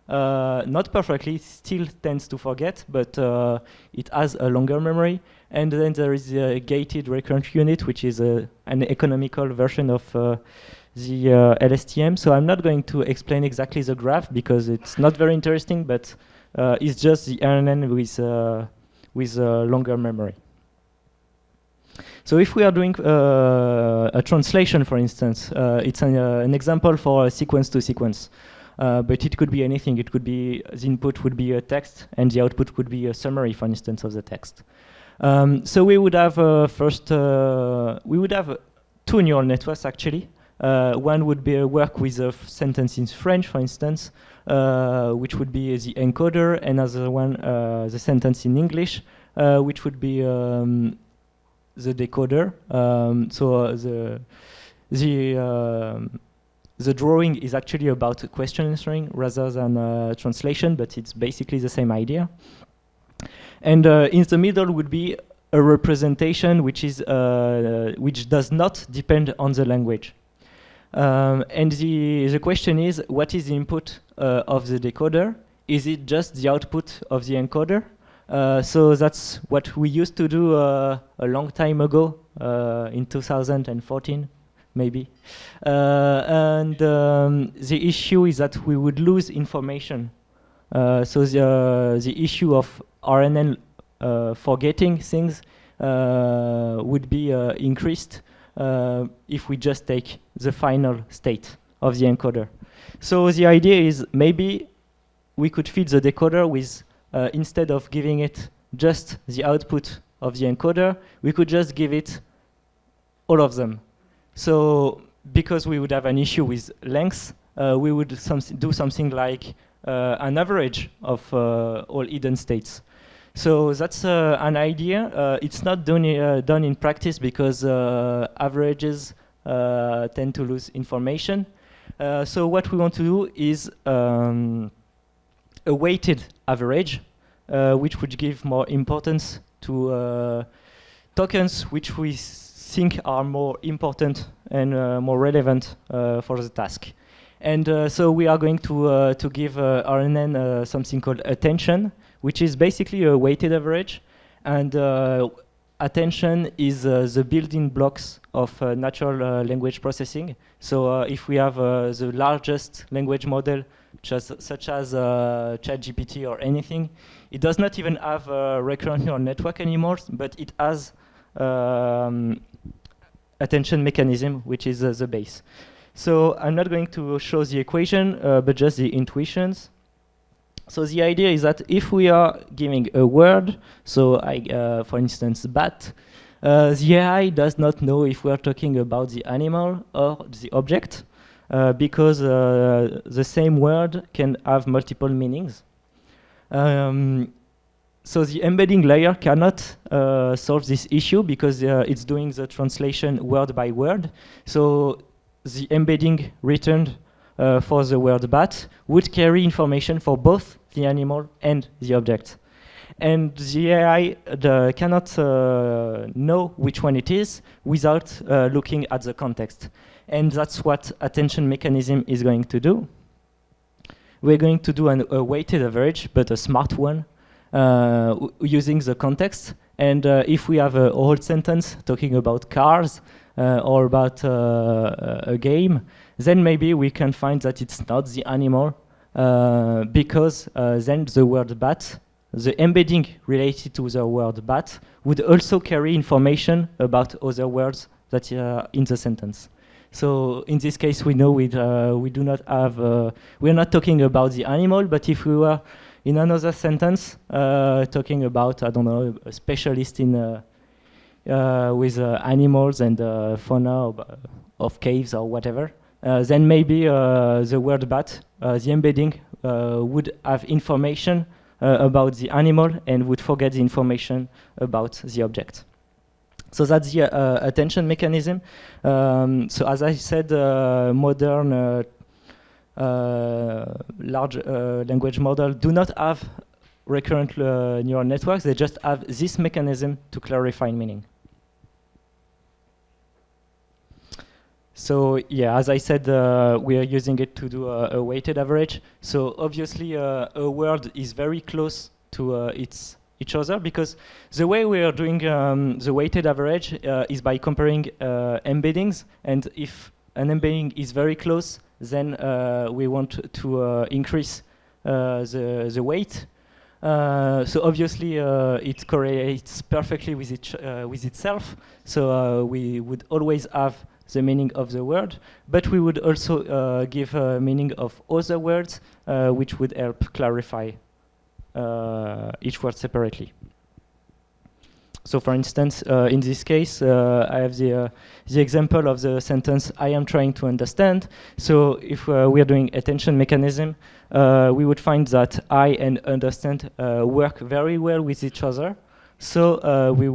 Not perfectly, it still tends to forget, but it has a longer memory. And then there is a gated recurrent unit, which is an economical version of the LSTM. So I'm not going to explain exactly the graph because it's not very interesting, but it's just the RNN with longer memory. So if we are doing a translation, for instance, it's an example for a sequence to sequence. But it could be anything. It could be the input would be a text, and the output would be a summary, for instance, of the text. So we would have we would have two neural networks actually. One would be work with a sentence in French, for instance, which would be the encoder, and another one the sentence in English, which would be the decoder. So the drawing is actually about question answering rather than translation, but it's basically the same idea. And in the middle would be a representation which is which does not depend on the language. And the question is, what is the input of the decoder? Is it just the output of the encoder? So that's what we used to do a long time ago, in 2014. Maybe. And the issue is that we would lose information. So the issue of RNN forgetting things would be increased if we just take the final state of the encoder. So the idea is maybe we could feed the decoder with, instead of giving it just the output of the encoder, we could just give it all of them. So because we would have an issue with length, we would do something like an average of all hidden states. So that's an idea. It's not done in practice because averages tend to lose information. So what we want to do is a weighted average, which would give more importance to tokens which we think are more important and more relevant for the task. And so we are going to give RNN something called attention, which is basically a weighted average. And attention is the building blocks of natural language processing. So if we have the largest language model, such as ChatGPT or anything, it does not even have a recurrent neural network anymore, but it has attention mechanism, which is the base. So I'm not going to show the equation, but just the intuitions. So the idea is that if we are giving a word, so for instance, bat, the AI does not know if we are talking about the animal or the object, because the same word can have multiple meanings. So the embedding layer cannot solve this issue because it's doing the translation word by word. So the embedding returned for the word bat would carry information for both the animal and the object. And the AI cannot know which one it is without looking at the context. And that's what attention mechanism is going to do. We're going to do a weighted average, but a smart one, using the context. And if we have a whole sentence talking about cars or about a game, then maybe we can find that it's not the animal, because then the word bat, the embedding related to the word bat, would also carry information about other words that are in the sentence. So in this case, we know we do not have, we're not talking about the animal, but if we were in another sentence talking about, I don't know, a specialist in with animals and fauna of caves or whatever, then maybe the word bat, the embedding would have information about the animal and would forget the information about the object. So that's the attention mechanism. So as I said, modern large language models do not have recurrent neural networks. They just have this mechanism to clarify meaning. So yeah, as I said, we are using it to do a weighted average. So obviously, a word is very close to each other, because the way we are doing the weighted average is by comparing embeddings. And if an embedding is very close, then we want to increase the weight. So obviously, it correlates perfectly with itself. So we would always have the meaning of the word, but we would also give a meaning of other words, which would help clarify each word separately. So for instance, in this case, I have the example of the sentence, I am trying to understand. So if we are doing attention mechanism, we would find that I and understand work very well with each other. So we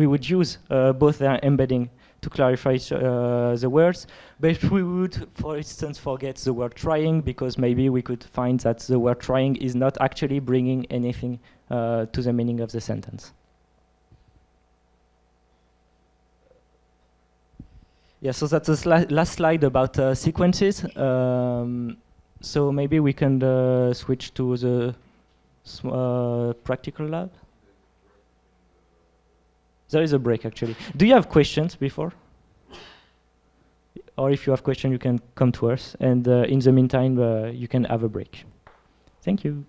would use both their embedding to clarify the words, but we would, for instance, forget the word trying, because maybe we could find that the word trying is not actually bringing anything to the meaning of the sentence. Yeah, so that's the last slide about sequences. So maybe we can switch to the practical lab. There is a break, actually. Do you have questions before? Or if you have questions, you can come to us. And in the meantime, you can have a break. Thank you.